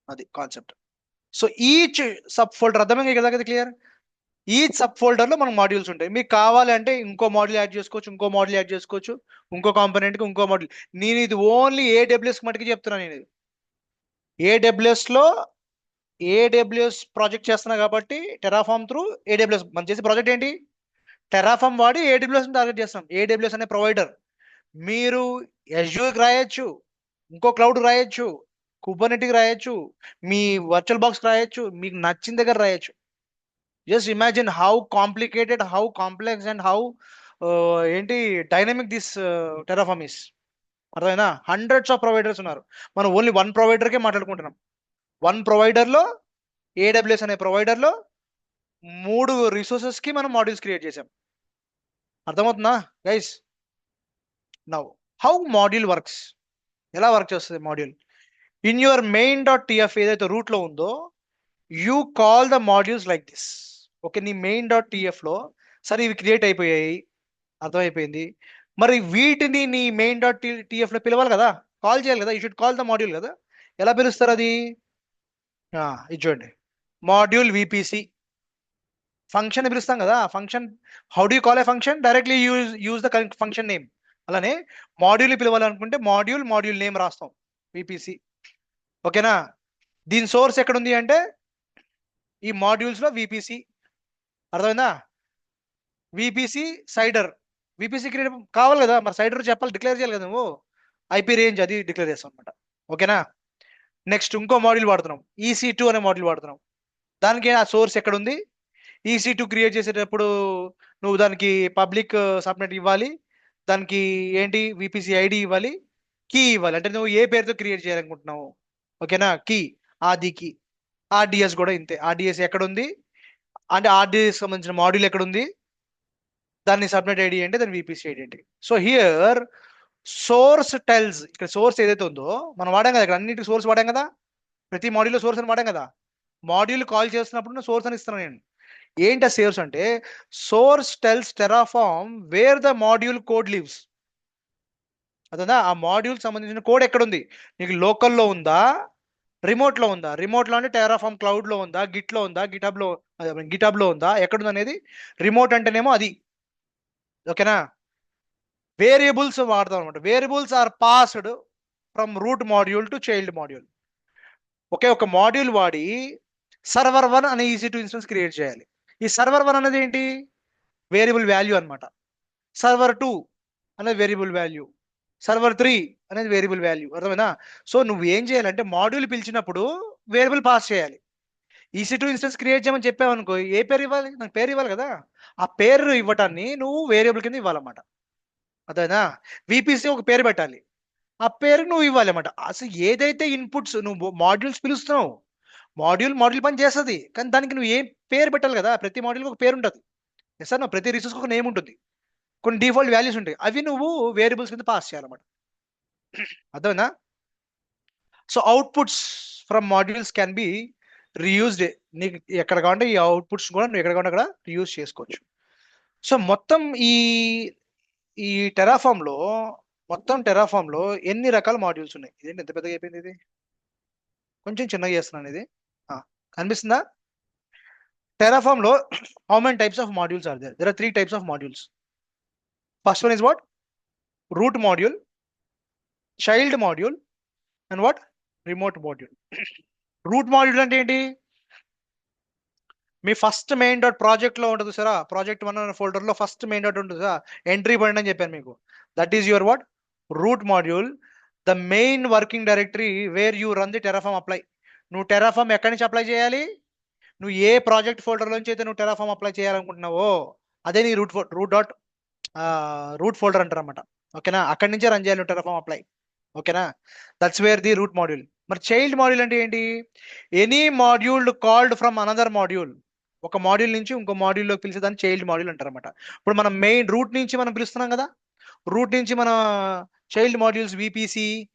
అది concept. So each sub folder అర్థమైంది కదా? క్లియర్? ఈచ్ సబ్ ఫోల్డర్లో మనకు మాడ్యూల్స్ ఉంటాయి. మీకు కావాలంటే ఇంకో మాడ్యూల్ యాడ్ చేసుకోవచ్చు, ఇంకో మాడ్యూల్ యాడ్ చేసుకోవచ్చు, ఇంకో కాంపోనెంట్కి ఇంకో మాడ్యూల్. నేను ఇది ఓన్లీ ఏడబ్ల్యూఎస్ మటుకు చెప్తున్నాను. నేను ఇది ఏడబ్ల్యూఎస్ ప్రాజెక్ట్ చేస్తున్నా కాబట్టి టెరాఫామ్ త్రూ ఏడబ్ల్యూఎస్ మనం చేసే ప్రాజెక్ట్ ఏంటి, టెరాఫామ్ వాడి ఏడబ్ల్యూఎస్ టార్గెట్ చేస్తాం. ఏడబ్ల్యూఎస్ అనే ప్రొవైడర్. మీరు ఎజ్యూర్కి రాయొచ్చు, ఇంకో క్లౌడ్ రాయొచ్చు, కుబర్నెటికి రాయొచ్చు, మీ వర్చువల్ బాక్స్ రాయొచ్చు, మీకు నచ్చిన దగ్గర రాయొచ్చు. Just imagine how complicated, how complex and how ఏంటి డైనమిక్ దిస్ టెరాఫామ్ ఇస్. అర్థమైనా? హండ్రెడ్స్ ఆఫ్ ప్రొవైడర్స్ ఉన్నారు. మనం ఓన్లీ వన్ ప్రొవైడర్కే మాట్లాడుకుంటున్నాం. వన్ ప్రొవైడర్లో, ఏడబ్ల్యూఎస్ అనే ప్రొవైడర్లో 3 రిసోర్సెస్కి మనం మాడ్యూల్స్ క్రియేట్ చేసాం. అర్థమవుతుందా guys? Now how module works, ఎలా వర్క్ చేస్తుంది module? In your main dot TF ఏదైతే రూట్లో ఉందో, you call the modules like this. Okay, నీ మెయిన్ డాట్ టిఎఫ్లో సరే ఇవి క్రియేట్ అయిపోయాయి, అర్థమైపోయింది. మరి వీటిని నీ మెయిన్ డాట్ టిఎఫ్లో పిలవాలి కదా, కాల్ చేయాలి కదా. You should call the module కదా. ఎలా పిలుస్తారు అది? ఇది చూడండి, మాడ్యూల్ విపిసి ఫంక్షన్ పిలుస్తాం కదా. Function, how do you call A function? Directly use the function name. అలానే మాడ్యూల్ పిలవాలనుకుంటే మాడ్యూల్ నేమ్ రాస్తాం, విపిసి. ఓకేనా? దీని సోర్స్ ఎక్కడుంది అంటే ఈ మాడ్యూల్స్లో విపిసి. అర్థమైందా? విపిసి సైడర్, విపిసి క్రియేట్ కావాలి కదా, మరి సైడర్ చెప్పాలి, డిక్లేర్ చేయాలి కదా నువ్వు. ఐపీ రేంజ్ అది డిక్లేర్ చేస్తాం అనమాట. ఓకేనా? నెక్స్ట్ ఇంకో మాడ్యూల్ వాడుతున్నాం, EC2 అనే మాడ్యూల్ వాడుతున్నాం. దానికి ఆ సోర్స్ ఎక్కడ ఉంది? EC2 క్రియేట్ చేసేటప్పుడు నువ్వు దానికి పబ్లిక్ సబ్నెట్ ఇవ్వాలి, దానికి ఏంటి విపిసి ఐడి ఇవ్వాలి, కీ ఇవ్వాలి. అంటే నువ్వు ఏ పేరుతో క్రియేట్ చేయాలనుకుంటున్నావు. ఓకేనా? కీ, ఆది కీ. RDS కూడా ఇంతే. RDS ఎక్కడ ఉంది అంటే RDS సంబంధించిన మాడ్యూల్ ఎక్కడ ఉంది, దాన్ని సబ్నెట్ ఐడి అంటే దాని విపిసి ఐడి ఏంటి. సో హియర్ సోర్స్ టెల్స్, ఇక్కడ సోర్స్ ఏదైతే ఉందో మనం వాడాం కదా, ఇక్కడ అన్నిటికి సోర్స్ వాడాం కదా, ప్రతి మాడ్యూల్లో సోర్స్ అని వాడాం కదా. మాడ్యూల్ కాల్ చేస్తున్నప్పుడు సోర్స్ అని ఇస్తున్నాను నేను. ఏంటి ఆ సోర్స్ అంటే, source tells Terraform wear the module code lives. అదా, ఆ మాడ్యూల్ సంబంధించిన కోడ్ ఎక్కడ ఉంది, నీకు లోకల్లో ఉందా, రిమోట్లో ఉందా? రిమోట్లో అంటే టెరాఫామ్ క్లౌడ్లో ఉందా, గిట్లో ఉందా, గిటబ్లో ఉందా, ఎక్కడుంది అనేది. రిమోట్ అంటేనేమో అది. ఓకేనా? వేరియబుల్స్ వాడతాం అనమాట. Variables are passed from root module to child module. ఒకే ఒక మాడ్యూల్ వాడి సర్వర్ 1 అనే EC2 ఇన్స్టెన్స్ క్రియేట్ చేయాలి. ఈ సర్వర్ 1 అనేది ఏంటి, వేరియబుల్ వాల్యూ అనమాట. సర్వర్ 2 అనేది వేరియబుల్ వాల్యూ, సర్వర్ 3 అనేది వేరియబుల్ వాల్యూ. అర్థమైనా? సో నువ్వు ఏం చేయాలంటే మాడ్యూల్ పిలిచినప్పుడు వేరియబుల్ పాస్ చేయాలి. EC2 ఇన్స్టెన్స్ క్రియేట్ చేయమని చెప్పావనుకో, ఏ పేరు ఇవ్వాలి? నాకు పేరు ఇవ్వాలి కదా. ఆ పేరు ఇవ్వటాన్ని నువ్వు వేరియబుల్ కింద ఇవ్వాలన్నమాట. అదేనా? విపిసి ఒక పేరు పెట్టాలి, ఆ పేరు నువ్వు ఇవ్వాలి అన్నమాట. అసలు ఏదైతే ఇన్పుట్స్ నువ్వు మాడ్యూల్స్ పిలుస్తున్నావు, మాడ్యూల్ పని చేస్తుంది, కానీ దానికి నువ్వు ఏం పేరు పెట్టాలి కదా. ప్రతి మాడ్యూల్కి ఒక పేరు ఉంటుంది. ఎస్ సార్, ప్రతి రిసోర్స్కి ఒక నేమ్ ఉంటుంది, కొన్ని డిఫాల్ట్ వాల్యూస్ ఉంటాయి, అవి నువ్వు వేరియబుల్స్ కింద పాస్ చేయాలన్నమాట. అర్థమైనా? So outputs from modules can B reused. నీకు ఎక్కడ కావాలంటే ఈ అవుట్పుట్స్ కూడా నువ్వు ఎక్కడ కావాలంటే అక్కడ రీయూజ్ చేసుకోవచ్చు. సో మొత్తం ఈ టెరాఫామ్లో ఎన్ని రకాల మాడ్యూల్స్ ఉన్నాయి? ఇదేంటి ఎంత పెద్దగా అయిపోయింది ఇది, కొంచెం చిన్నగా చేస్తున్నాను ఇది. కనిపిస్తుందా? టెరాఫామ్లో how many types of modules are there? There are 3 types of modules. First one is what? Root module, child module, and what? Remote module. Root module అంటే ఏంటి? మీ ఫస్ట్ మెయిన్ డాట్ ప్రాజెక్ట్లో ఉంటుంది సార్, ప్రాజెక్ట్ 1 అనే ఫోల్డర్లో first main dot ఉంటుంది sir, entry point అని చెప్పాను మీకు. That is your what? Root module, the main working directory where you run the Terraform apply. నువ్వు టెరాఫామ్ ఎక్కడి నుంచి అప్లై చేయాలి? నువ్వు ఏ ప్రాజెక్ట్ ఫోల్డర్ నుంచి అయితే నువ్వు టెరాఫామ్ అప్లై చేయాలనుకుంటున్నావో అదే నీ రూట్ ఫోల్డర్ అంటారు అనమాట. ఓకేనా? అక్కడి నుంచే రన్ చేయాలి టెరాఫామ్ అప్లై. ఓకేనా? That's where the root module. మరి చైల్డ్ మాడ్యూల్ అంటే ఏంటి? Any module called from another module. ఒక మాడ్యూల్ నుంచి ఇంకో మాడ్యూల్లోకి పిలిచేదాన్ని చైల్డ్ మాడ్యూల్ అంటారు అనమాట. ఇప్పుడు మనం మెయిన్ రూట్ నుంచి మనం పిలుస్తున్నాం కదా, రూట్ నుంచి మన చైల్డ్ మాడ్యూల్స్ విపిసి,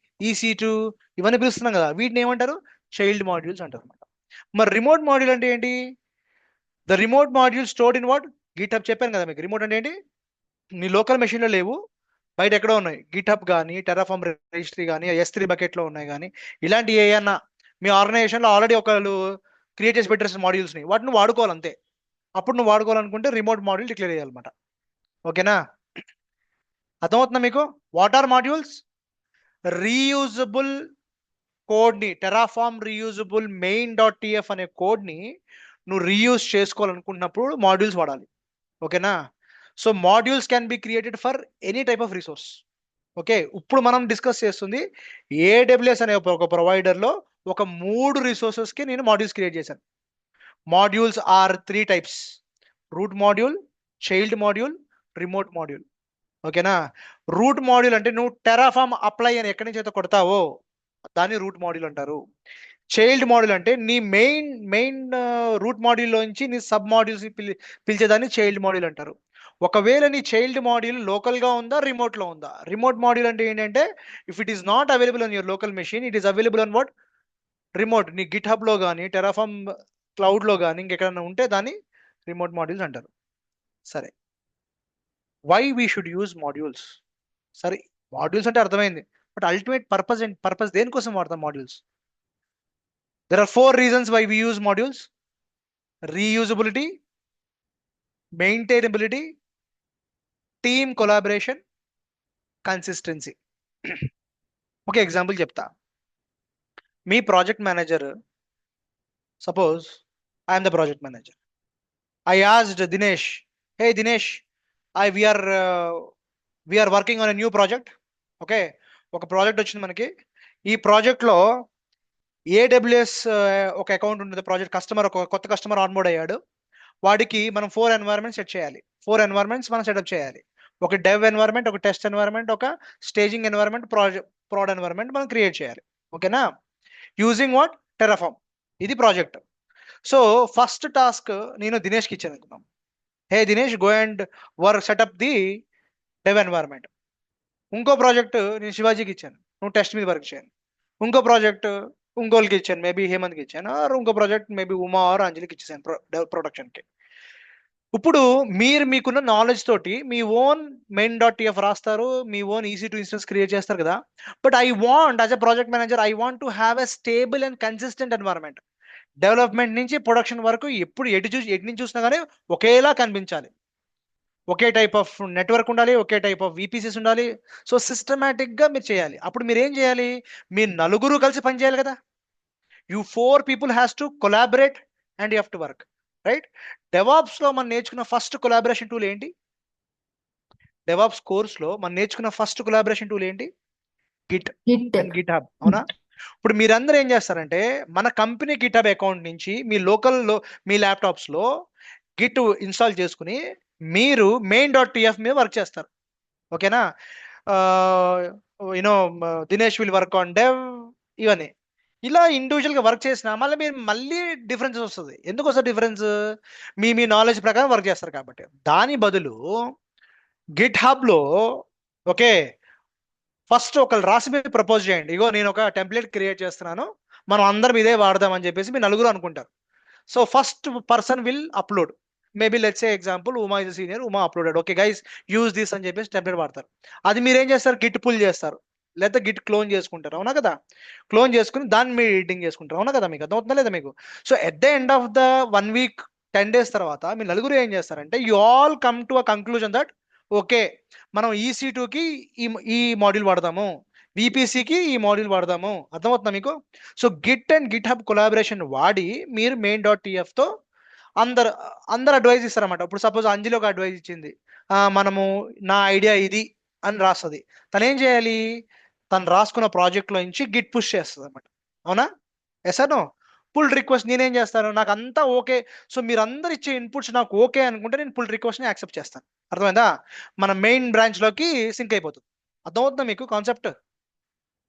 EC2 ఇవన్నీ పిలుస్తున్నాం కదా, వీటిని ఏమంటారు? చైల్డ్ మాడ్యూల్స్ అంటారు అనమాట. మరి రిమోట్ మాడ్యూల్ అంటే ఏంటి? The remote module stored in what? GitHub. చెప్పాను కదా మీకు, రిమోట్ అంటే ఏంటి? నీ లోకల్ మెషిన్లో లేవు, బయట ఎక్కడో ఉన్నాయి. గిట్హబ్ కానీ, టెరాఫామ్ రిజిస్ట్రీ కానీ, S3 బకెట్లో ఉన్నాయి కానీ, ఇలాంటి ఏమన్నా మీ ఆర్గనైజేషన్లో ఆల్రెడీ ఒకళ్ళు క్రియేట్ చేసి పెట్టేసిన మాడ్యూల్స్ని వాటిని వాడుకోవాలి అంతే. అప్పుడు నువ్వు వాడుకోవాలనుకుంటే రిమోట్ మాడ్యూల్ డిక్లేర్ చేయాలన్నమాట. ఓకేనా? అర్థమవుతుందా మీకు? What are modules? రీయూజబుల్ కోడ్ని, టెరాఫార్మ్ రీయూజబుల్ main.tf అనే కోడ్ని నువ్వు రీయూజ్ చేసుకోవాలనుకుంటున్నప్పుడు మాడ్యూల్స్ వాడాలి. ఓకేనా? So modules can be created for any type of resource. Okay, ఇప్పుడు మనం డిస్కస్ చేస్తుంది AWS అనే ఒక ప్రొవైడర్లో ఒక 3 రిసోర్సెస్కి నేను మాడ్యూల్స్ క్రియేట్ చేశాను. Modules are 3 types: root module, child module, remote module. ఓకేనా? రూట్ మాడ్యూల్ అంటే నువ్వు టెరాఫామ్ అప్లై అని ఎక్కడి నుంచి అయితే కొడతావో దాన్ని రూట్ మాడ్యూల్ అంటారు. చైల్డ్ మాడ్యూల్ అంటే నీ మెయిన్ రూట్ మాడ్యూల్లోంచి నీ సబ్ మాడ్యూల్స్ పిలిచేదాన్ని చైల్డ్ మాడ్యూల్ అంటారు. ఒకవేళ నీ చైల్డ్ మాడ్యూల్ లోకల్గా ఉందా, రిమోట్లో ఉందా? రిమోట్ మాడ్యూల్ అంటే ఏంటంటే if it is not available on your local machine, it is available on what? Remote. నీ గిట్ హబ్లో కానీ టెరాఫామ్ క్లౌడ్లో కానీ ఇంకెక్కడైనా ఉంటే దాన్ని రిమోట్ మాడ్యూల్స్ అంటారు. సరే, why we should use modules? సరే, మాడ్యూల్స్ అంటే అర్థమైంది, బట్ అల్టిమేట్ పర్పస్ దేనికోసం వాడతాం modules? There are 4 reasons why we use modules: reusability, maintainability, team collaboration, consistency. ఒక ఎగ్జాంపుల్ చెప్తా. మీ project manager, suppose I'm the project manager. I asked Dinesh, hey Dinesh, we are working on a new project. Okay, ఒక project వచ్చింది మనకి. ఈ ప్రాజెక్ట్లో AWS ఒక account ఉంటుంది. ప్రాజెక్ట్ కస్టమర్, ఒక కొత్త కస్టమర్ ఆన్బోర్డ్ అయ్యాడు. వాడికి మనం 4 ఎన్వైరన్మెంట్స్ సెట్ చేయాలి. 4 ఎన్వైరన్మెంట్స్ మనం సెటప్ చేయాలి. ఒక డెవ్ ఎన్వైరన్మెంట్, ఒక టెస్ట్ ఎన్వైరన్మెంట్, ఒక స్టేజింగ్ ఎన్వైరన్మెంట్, ప్రాడ్ ఎన్వైరన్మెంట్ మనం క్రియేట్ చేయాలి. ఓకేనా? Using what? టెరాఫామ్. ఇది ప్రాజెక్ట్. సో ఫస్ట్ టాస్క్ నేను దినేష్కి ఇచ్చాను అనుకున్నాం. Hey Dinesh, go and set up the dev environment. ఇంకో ప్రాజెక్ట్ నేను శివాజీకి ఇచ్చాను, నువ్వు టెస్ట్ మీద వర్క్ చేయాలి. ఇంకో ప్రాజెక్ట్ ఇంకోళ్ళకి ఇచ్చాను, మేబీ హేమంత్కి ఇచ్చాను, ఆర్ ఇంకో ప్రాజెక్ట్ మేబీ ఉమా ఆర్ అంజలికి ఇచ్చేసాను ప్రొడక్షన్కి. ఇప్పుడు మీకున్న నాలెడ్జ్ తోటి మీ ఓన్ main.tf రాస్తారు, మీ ఓన్ EC2 ఇన్స్టెన్స్ క్రియేట్ చేస్తారు కదా. But I want as a project manager, I want to have a stable and consistent environment. Development నుంచి ప్రొడక్షన్ వరకు ఎప్పుడు ఎటు నుంచి చూసినా కానీ ఒకేలా కనిపించాలి. ఒకే టైప్ ఆఫ్ నెట్వర్క్ ఉండాలి, ఒకే టైప్ ఆఫ్ VPCs ఉండాలి. సో సిస్టమేటిక్గా మీరు చేయాలి. అప్పుడు మీరు ఏం చేయాలి? మీరు నలుగురు కలిసి పనిచేయాలి కదా. You 4 people has to collaborate and you have to work, right? DevOps లో మనం నేర్చుకున్న ఫస్ట్ కొలాబరేషన్ టూల్ ఏంటి? DevOps కోర్స్లో మనం నేర్చుకున్న ఫస్ట్ కొలాబరేషన్ టూల్ ఏంటి? Git and Git hub. అవునా? ఇప్పుడు మీరందరూ ఏం చేస్తారంటే మన కంపెనీ గిట్ హబ్ అకౌంట్ నుంచి మీ లోకల్లో మీ ల్యాప్టాప్స్లో గిట్ ఇన్స్టాల్ చేసుకుని మీరు main.tf మీద వర్క్ చేస్తారు. ఓకేనా? You know Dinesh will work on dev, ఇవన్నీ ఇలా ఇండివిజువల్గా వర్క్ చేసినా మళ్ళీ డిఫరెన్స్ వస్తుంది. ఎందుకు వస్తుంది డిఫరెన్స్? మీ నాలెడ్జ్ ప్రకారం వర్క్ చేస్తారు కాబట్టి. దాని బదులు గిట్ హబ్లో ఓకే ఫస్ట్ ఒకళ్ళు రాసి మీరు ప్రపోజ్ చేయండి, ఇగో నేను ఒక టెంప్లెట్ క్రియేట్ చేస్తున్నాను, మనం అందరం ఇదే వాడదామని చెప్పేసి మీరు నలుగురు అనుకుంటారు. So first person will upload, maybe let's say example Uma is senior, Uma uploaded, okay guys use this అని చెప్పేసి టెంప్లెట్ వాడతారు. అది మీరు ఏం చేస్తారు? గిట్ పుల్ చేస్తారు, లేదా గిట్ క్లోన్ చేసుకుంటారు. అవునా కదా? క్లోన్ చేసుకుని దాన్ని మీరు ఎడిటింగ్ చేసుకుంటారు. అవునా కదా? మీకు అర్థమవుతుందా లేదా మీకు? So at the end of the 1 week 10 days తర్వాత మీ నలుగురు ఏం చేస్తారంటే you all come to a conclusion that okay మనం EC2కి ఈ మాడ్యూల్ వాడదాము, VPCకి ఈ మాడ్యూల్ వాడదాము. అర్థమవుతుందా మీకు? So Git and Git hub collaboration వాడి మీరు main.tfతో అందరు అడ్వైజ్ ఇస్తారన్నమాట. ఇప్పుడు సపోజ్ అంజలి ఒక అడ్వైజ్ ఇచ్చింది, మనము నా ఐడియా ఇది అని రాస్తుంది. తను ఏం చేయాలి? తను రాసుకున్న ప్రాజెక్ట్లో నుంచి గిట్ పుష్ చేస్తుంది అనమాట. అవునా? ఎసానో పుల్ రిక్వెస్ట్ నేనేం చేస్తాను, నాకు అంతా ఓకే, సో మీరు అందరు ఇచ్చే ఇన్పుట్స్ నాకు ఓకే అనుకుంటే నేను పుల్ రిక్వెస్ట్ని యాక్సెప్ట్ చేస్తాను. అర్థమైందా? మన మెయిన్ బ్రాంచ్లోకి సింక్ అయిపోతుంది. అర్థమవుతుందా మీకు concept?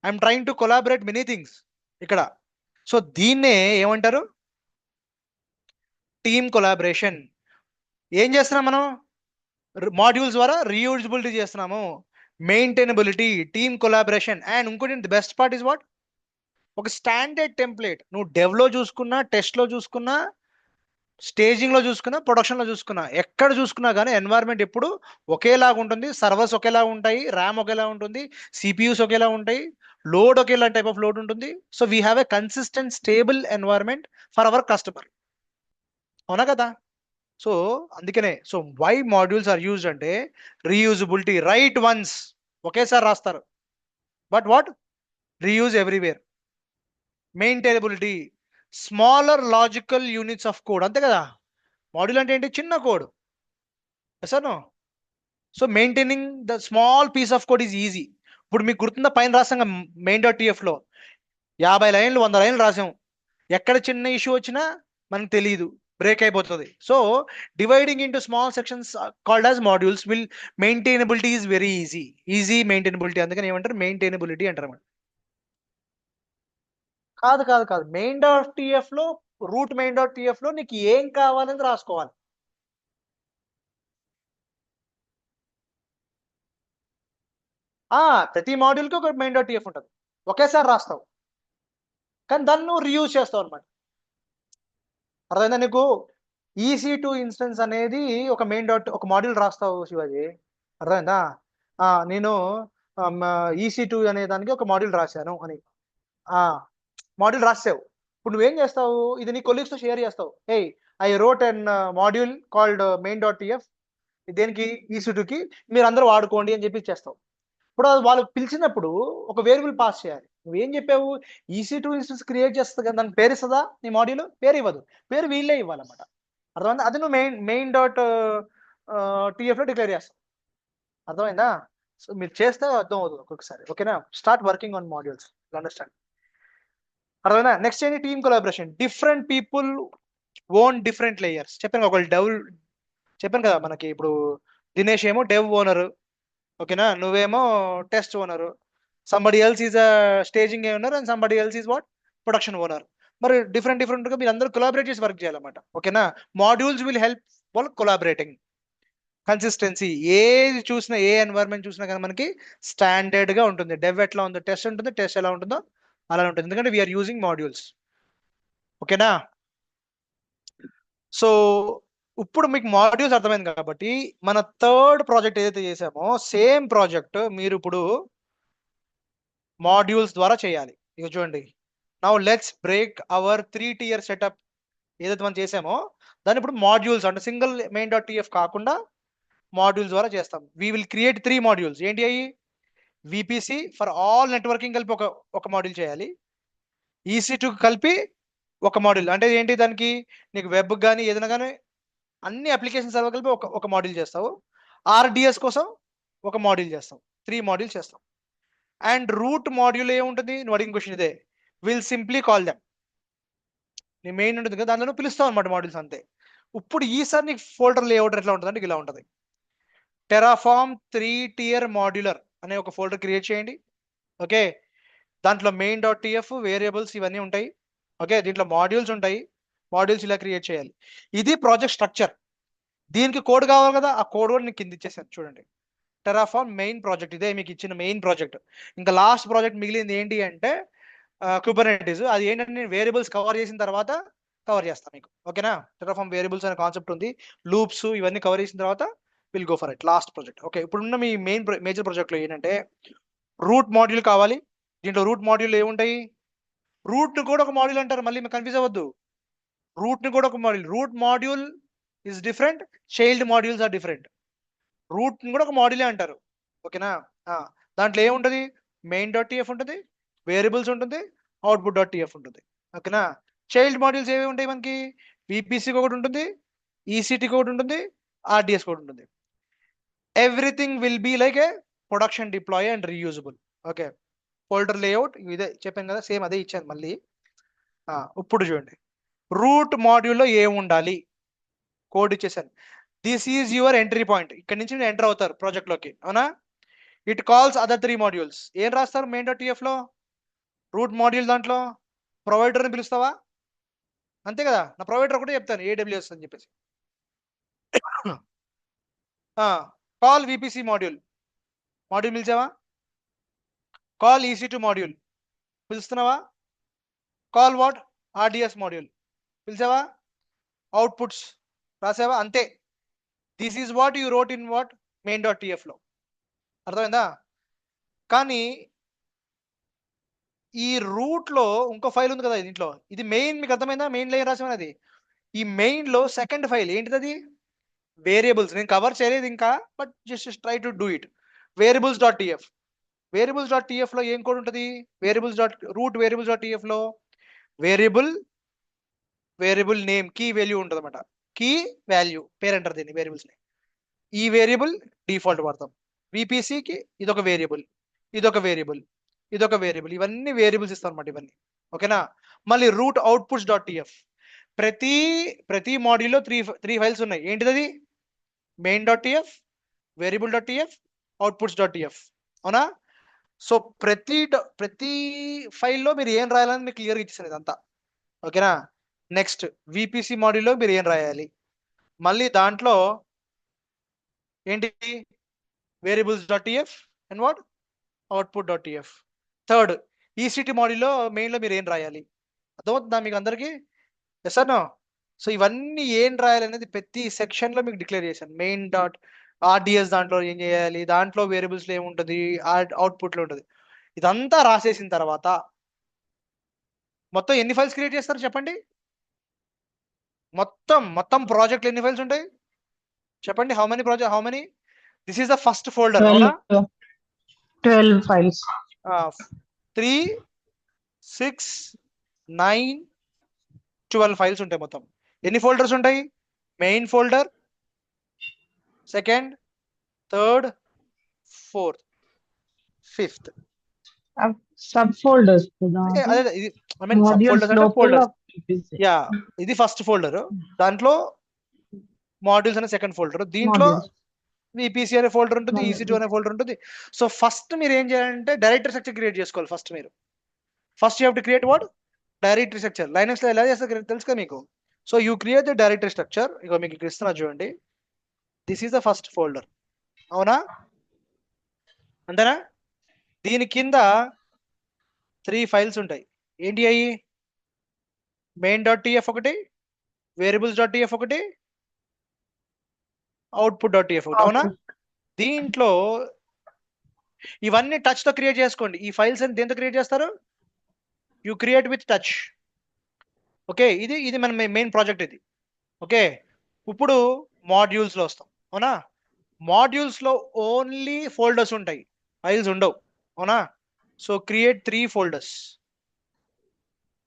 I'm trying to collaborate many things ఇక్కడ. సో దీన్నే ఏమంటారు? Team collaboration. ఏం చేస్తున్నాం మనం? మాడ్యూల్స్ ద్వారా రీయూజబిలిటీ చేస్తున్నాము, మెయింటైనబిలిటీ, టీమ్ కొలాబరేషన్, అండ్ ఇంకోటి the best part is what? ఒక స్టాండర్డ్ టెంప్లెట్. నువ్వు డెవ్లో చూసుకున్నా, టెస్ట్లో చూసుకున్నా, స్టేజింగ్లో చూసుకున్నా, ప్రొడక్షన్లో చూసుకున్నా, ఎక్కడ చూసుకున్నా కానీ ఎన్వైర్న్మెంట్ ఎప్పుడు ఒకేలాగా ఉంటుంది. సర్వర్స్ ఒకేలా ఉంటాయి, ర్యామ్ ఒకేలా ఉంటుంది, CPUs ఒకేలా ఉంటాయి, లోడ్ ఒకేలా టైప్ ఆఫ్ లోడ్ ఉంటుంది. So we have a consistent stable environment for our customer. అవునా కదా? సో అందుకనే so why modules are used అంటే రీయూజబిలిటీ, రైట్ వన్స్ ఒకేసారి రాస్తారు, but what reuse everywhere. Maintainability, smaller logical units of code, అంతే కదా. Module అంటే ఏంటి? చిన్న కోడ్. Yes no? So maintaining the small piece of code is easy. ఇప్పుడు మీకు గుర్తుందా పైన రాసాం main.tf లో 50 లైన్లు 100 లైన్లు రాసాం. ఎక్కడ చిన్న ఇష్యూ వచ్చినా మనకు తెలియదు, బ్రేక్ అయిపోతుంది. So dividing into small sections called as modules will maintainability is very easy maintainability. అందుకని ఏమంటారు? మెయింటైనబిలిటీ అంటారు అన్నమాట. కాదు కాదు కాదు, main.tf లో రూట్ main.tf లో నీకు ఏం కావాలని రాసుకోవాలి. ప్రతి మాడ్యూల్కి ఒక main.tf ఉంటుంది, ఒకేసారి రాస్తావు, కానీ దాన్ని నువ్వు రీయూజ్ చేస్తావు అనమాట. అర్థమైందా నీకు? EC2 ఇన్స్టెన్స్ అనేది ఒక మాడ్యూల్ రాస్తావు శివాజీ, అర్థమైందా? నేను EC2 అనే దానికి ఒక మాడ్యూల్ రాశాను అని మాడ్యూల్ రాసావు. ఇప్పుడు నువ్వేం చేస్తావు? ఇది నీ కొలీగ్స్తో షేర్ చేస్తావు. I wrote an module called main.tf, దేనికి? EC2కి, మీరు అందరూ వాడుకోండి అని చెప్పి చేస్తావు. ఇప్పుడు వాళ్ళు పిలిచినప్పుడు ఒక వేరియబుల్ పాస్ చేయాలి. నువ్వేం చెప్పావు? EC2 ఇన్స్టెన్స్ క్రియేట్ చేస్తుంది కదా, దానికి పేరు ఇస్తుందా నీ మాడ్యూల్? పేరు ఇవ్వదు, పేరు వీళ్ళే ఇవ్వాలన్నమాట. అర్థమైందా? అది నువ్వు main.tf లో డిక్లేర్ చేస్తావు. అర్థమైందా? సో మీరు చేస్తే అర్థం అవుతుంది ఒక్కొక్కసారి. ఓకేనా? Start working on modules, understand. అర్థమైందా? నెక్స్ట్ ఏంటి? Team collaboration. Different people own different layers. చెప్పాను ఒకళ్ళు చెప్పాను కదా, మనకి ఇప్పుడు దినేష్ ఏమో డెవ్ ఓనర్, ఓకేనా, నువ్వేమో test owner, somebody else is a staging owner and somebody else is what? Production owner. మరి డిఫరెంట్గా మీరు అందరూ కొలాబరేట్ చేసి వర్క్ చేయాలన్నమాట. ఓకేనా? Modules will help for collaborating. Consistency, ఏది చూసినా ఏ ఎన్వైరన్మెంట్ చూసినా కానీ మనకి స్టాండర్డ్ గా ఉంటుంది. డెవ్ ఎట్లా ఉందో టెస్ట్ ఉంటుంది, టెస్ట్ ఎలా ఉంటుందో అలా ఉంటుంది, ఎందుకంటే వీఆర్ యూజింగ్ మాడ్యూల్స్. ఓకేనా? సో ఇప్పుడు మీకు మాడ్యూల్స్ అర్థమైంది కాబట్టి మన థర్డ్ ప్రాజెక్ట్ ఏదైతే చేసామో సేమ్ ప్రాజెక్ట్ మీరు ఇప్పుడు మాడ్యూల్స్ ద్వారా చేయాలి. ఇక చూడండి, now let's break our 3-tier setup. ఏదైతే మనం చేసామో దాన్ని ఇప్పుడు మాడ్యూల్స్ అంటే సింగిల్ main.tf కాకుండా మాడ్యూల్స్ ద్వారా చేస్తాం. We will create 3 modules. ఏంటి అయ్యి? VPC ఫర్ ఆల్ నెట్వర్కింగ్ కలిపి ఒక మాడ్యూల్ చేయాలి. EC2 కలిపి ఒక మాడ్యూల్, అంటే ఏంటి? దానికి నీకు వెబ్ కానీ ఏదైనా కానీ అన్ని అప్లికేషన్ సర్వర్ కలిపి ఒక మాడ్యూల్ చేస్తావు. RDS కోసం ఒక మాడ్యూల్ చేస్తాం. 3 మాడ్యూల్స్ చేస్తాం. అండ్ రూట్ మాడ్యూల్ ఏముంటుంది? నువ్వు అడిగిన క్వశ్చన్ ఇదే. Will simply call them. నీ మెయిన్ ఉంటుంది కదా, దాంట్లో పిలుస్తావు అనమాట మాడ్యూల్స్, అంతే. ఇప్పుడు ఈసారి నీకు ఫోల్డర్ లేఅవుట్ ఎట్లా ఉంటుంది అంటే ఇలా ఉంటుంది. టెరాఫార్మ్ 3-tier మాడ్యులర్ అనే ఒక ఫోల్డర్ క్రియేట్ చేయండి. ఓకే, దాంట్లో main.tf వేరియబుల్స్ ఇవన్నీ ఉంటాయి. ఓకే, దీంట్లో మాడ్యూల్స్ ఉంటాయి. మాడ్యూల్స్ ఇలా క్రియేట్ చేయాలి. ఇది ప్రాజెక్ట్ స్ట్రక్చర్. దీనికి కోడ్ కావాలి కదా, ఆ కోడ్ కూడా నీకు కింద ఇచ్చేసాను చూడండి. టెరాఫార్మ్ మెయిన్ ప్రాజెక్ట్, ఇదే మీకు ఇచ్చిన మెయిన్ ప్రాజెక్ట్. ఇంకా లాస్ట్ ప్రాజెక్ట్ మిగిలింది ఏంటి అంటే కుబర్నెటిస్. అది ఏంటంటే నేను వేరియబుల్స్ కవర్ చేసిన తర్వాత కవర్ చేస్తాను మీకు. ఓకేనా? టెరాఫార్మ్ వేరియబుల్స్ అనే కాన్సెప్ట్ ఉంది, లూప్స్ ఇవన్నీ కవర్ చేసిన తర్వాత will go for it last project. Okay, ఇప్పుడున్న మీ మేజర్ ప్రాజెక్ట్లో ఏంటంటే రూట్ మాడ్యూల్ కావాలి. దీంట్లో రూట్ మాడ్యూల్ ఏముంటాయి? రూట్ ని కూడా ఒక మాడ్యూల్ అంటారు, మళ్ళీ మీకు కన్ఫ్యూజ్ అవ్వద్దు. రూట్ ని కూడా ఒక module. Root module is different, child modules are different. Root ని కూడా ఒక మాడ్యూలే అంటారు. ఓకేనా? దాంట్లో ఏముంటుంది? main.tf ఉంటుంది, వేరియబుల్స్ ఉంటుంది, output.tf ఉంటుంది. ఓకేనా? చైల్డ్ మాడ్యూల్స్ ఏవి ఉంటాయి మనకి? VPCకి ఒకటి ఉంటుంది, EC2కి ఒకటి ఉంటుంది, RDS ఒకటి ఉంటుంది. Everything will be like a production deploy and reusable. Okay, folder layout ఇదే చెప్పాను కదా, సేమ్ అదే ఇచ్చాను మళ్ళీ. ఇప్పుడు చూడండి, రూట్ మాడ్యూల్లో ఏముండాలి? కోడ్ ఇచ్చేసాను. This is your entry point. ఇక్కడ నుంచి మీరు ఎంటర్ అవుతారు ప్రాజెక్ట్లోకి, అవునా? It calls other 3 modules. ఏం రాస్తారు main.tf లో? రూట్ మాడ్యూల్ దాంట్లో ప్రొవైడర్ని పిలుస్తావా? అంతే కదా, నా ప్రొవైడర్ ఒకటే చెప్తాను AWS అని చెప్పేసి. కాల్ VPC మాడ్యూల్ పిలిచావా? కాల్ EC2 మాడ్యూల్ పిలుస్తున్నావా? Call what? RDS మాడ్యూల్ పిలిచావా? అవుట్పుట్స్ రాసావా? అంతే. This is what you wrote in what? main.tf లో. అర్థమైందా? కానీ ఈ రూట్ లో ఇంకో ఫైల్ ఉంది కదా దీంట్లో, ఇది మెయిన్. మీకు అర్థమైందా? మెయిన్ లేయర్ రాసామని. అది ఈ మెయిన్ లో సెకండ్ ఫైల్ ఏంటిది? అది వేరియబుల్స్ నేను కవర్ చేయలేదు ఇంకా, but just try to do it. Variables dot TF, variables dot TF లో ఏం కోడ్ ఉంటుంది? Variables dot root variables dot TF లో వేరియబుల్ నేమ్ కీ వాల్యూ ఉంటుంది అనమాట. కీ వాల్యూ పేరు అంటారు దీన్ని వేరియబుల్స్ ని. ఈ వేరియబుల్ డిఫాల్ట్ వాడతాం. విపిసికి ఇదొక వేరియబుల్, ఇదొక వేరియబుల్, ఇదొక వేరియబుల్, ఇవన్నీ వేరియబుల్స్ ఇస్తాం అనమాట ఇవన్నీ. ఓకేనా? మళ్ళీ రూట్ అవుట్పుట్స్ డాట్ టీఎఫ్, ప్రతి మాడ్యూల్లో త్రీ ఫైల్స్ ఉన్నాయి. ఏంటిది అది? Main dot TF, variable dot TF, outputs dot TF. అవునా? సో ప్రతి ఫైల్లో మీరు ఏం రాయాలని మీకు క్లియర్గా ఇచ్చేసాను ఇదంతా. ఓకేనా? నెక్స్ట్ విపిసి మాడ్యూల్లో మీరు ఏం రాయాలి, మళ్ళీ దాంట్లో ఏంటి variables dot TF and what output dot TF. Third ఈసీటీ మాడ్యూల్లో మెయిన్లో మీరు ఏం రాయాలి. అర్థమవుతుందా మీకు అందరికీ? Yes or no? సో ఇవన్నీ ఏం రాయాలి అనేది ప్రతి సెక్షన్లో మీకు డిక్లేర్ చేశాను. మెయిన్ డాట్ ఆర్డిఎస్ దాంట్లో ఏం చేయాలి, దాంట్లో వేరియబుల్స్లో ఏముంటుంది, అవుట్పుట్లో ఉంటుంది. ఇదంతా రాసేసిన తర్వాత మొత్తం ఎన్ని ఫైల్స్ క్రియేట్ చేస్తారు చెప్పండి? మొత్తం ప్రాజెక్ట్లో ఎన్ని ఫైల్స్ ఉంటాయి చెప్పండి? How many? This is the first folder. అవునా? 12 files. 3, 6, 9, 12 ఫైల్స్ ఉంటాయి మొత్తం. ఎన్ని ఫోల్డర్స్ ఉంటాయి? Main folder, second, third, fourth, fifth. Subfolders కదా అదే ఇది I mean sub modules folders అంటే లోపల ఫోల్డర్స్. PPC. యా, ఇది ఫస్ట్ ఫోల్డర్. దాంట్లో మాడ్యూల్స్ అనే సెకండ్ ఫోల్డర్. దీంట్లో Modules. విపిసి అనే ఫోల్డర్ ఉంటుంది, Modules. ఈసీ2 అనే ఫోల్డర్ ఉంటుంది. సో ఫస్ట్ మీరు ఏం చేయాలంటే డైరెక్టరీ స్ట్రక్చర్ క్రియేట్ చేసుకోవాలి. First you have to create what? Directory structure. Linux లో ఎలా చేస్తారు తెలుసు కదా మీకు. So you create the directory structure. ఇక మీకు ఇక్కడ ఇస్తున్నా చూడండి. This is the first folder. అవునా? అంతేనా? దీని కింద 3 ఫైల్స్ ఉంటాయి. ఏంటి అయ్యి? మెయిన్ డాట్ టీఎఫ్ ఒకటి, వేరియబుల్స్ డాట్ టీఎఫ్ ఒకటి, అవుట్పుట్ డాట్ టీఎఫ్ ఒకటి. అవునా? దీంట్లో ఇవన్నీ టచ్ తో క్రియేట్ చేసుకోండి. ఈ ఫైల్స్ అని దేంతో క్రియేట్ చేస్తారు? You create with touch. Okay, ఇది మన మెయిన్ ప్రాజెక్ట్ ఇది. ఓకే, ఇప్పుడు మాడ్యూల్స్ లో వస్తాం. అవునా? మాడ్యూల్స్ లో ఓన్లీ ఫోల్డర్స్ ఉంటాయి, ఫైల్స్ ఉండవు. అవునా? So create 3 folders.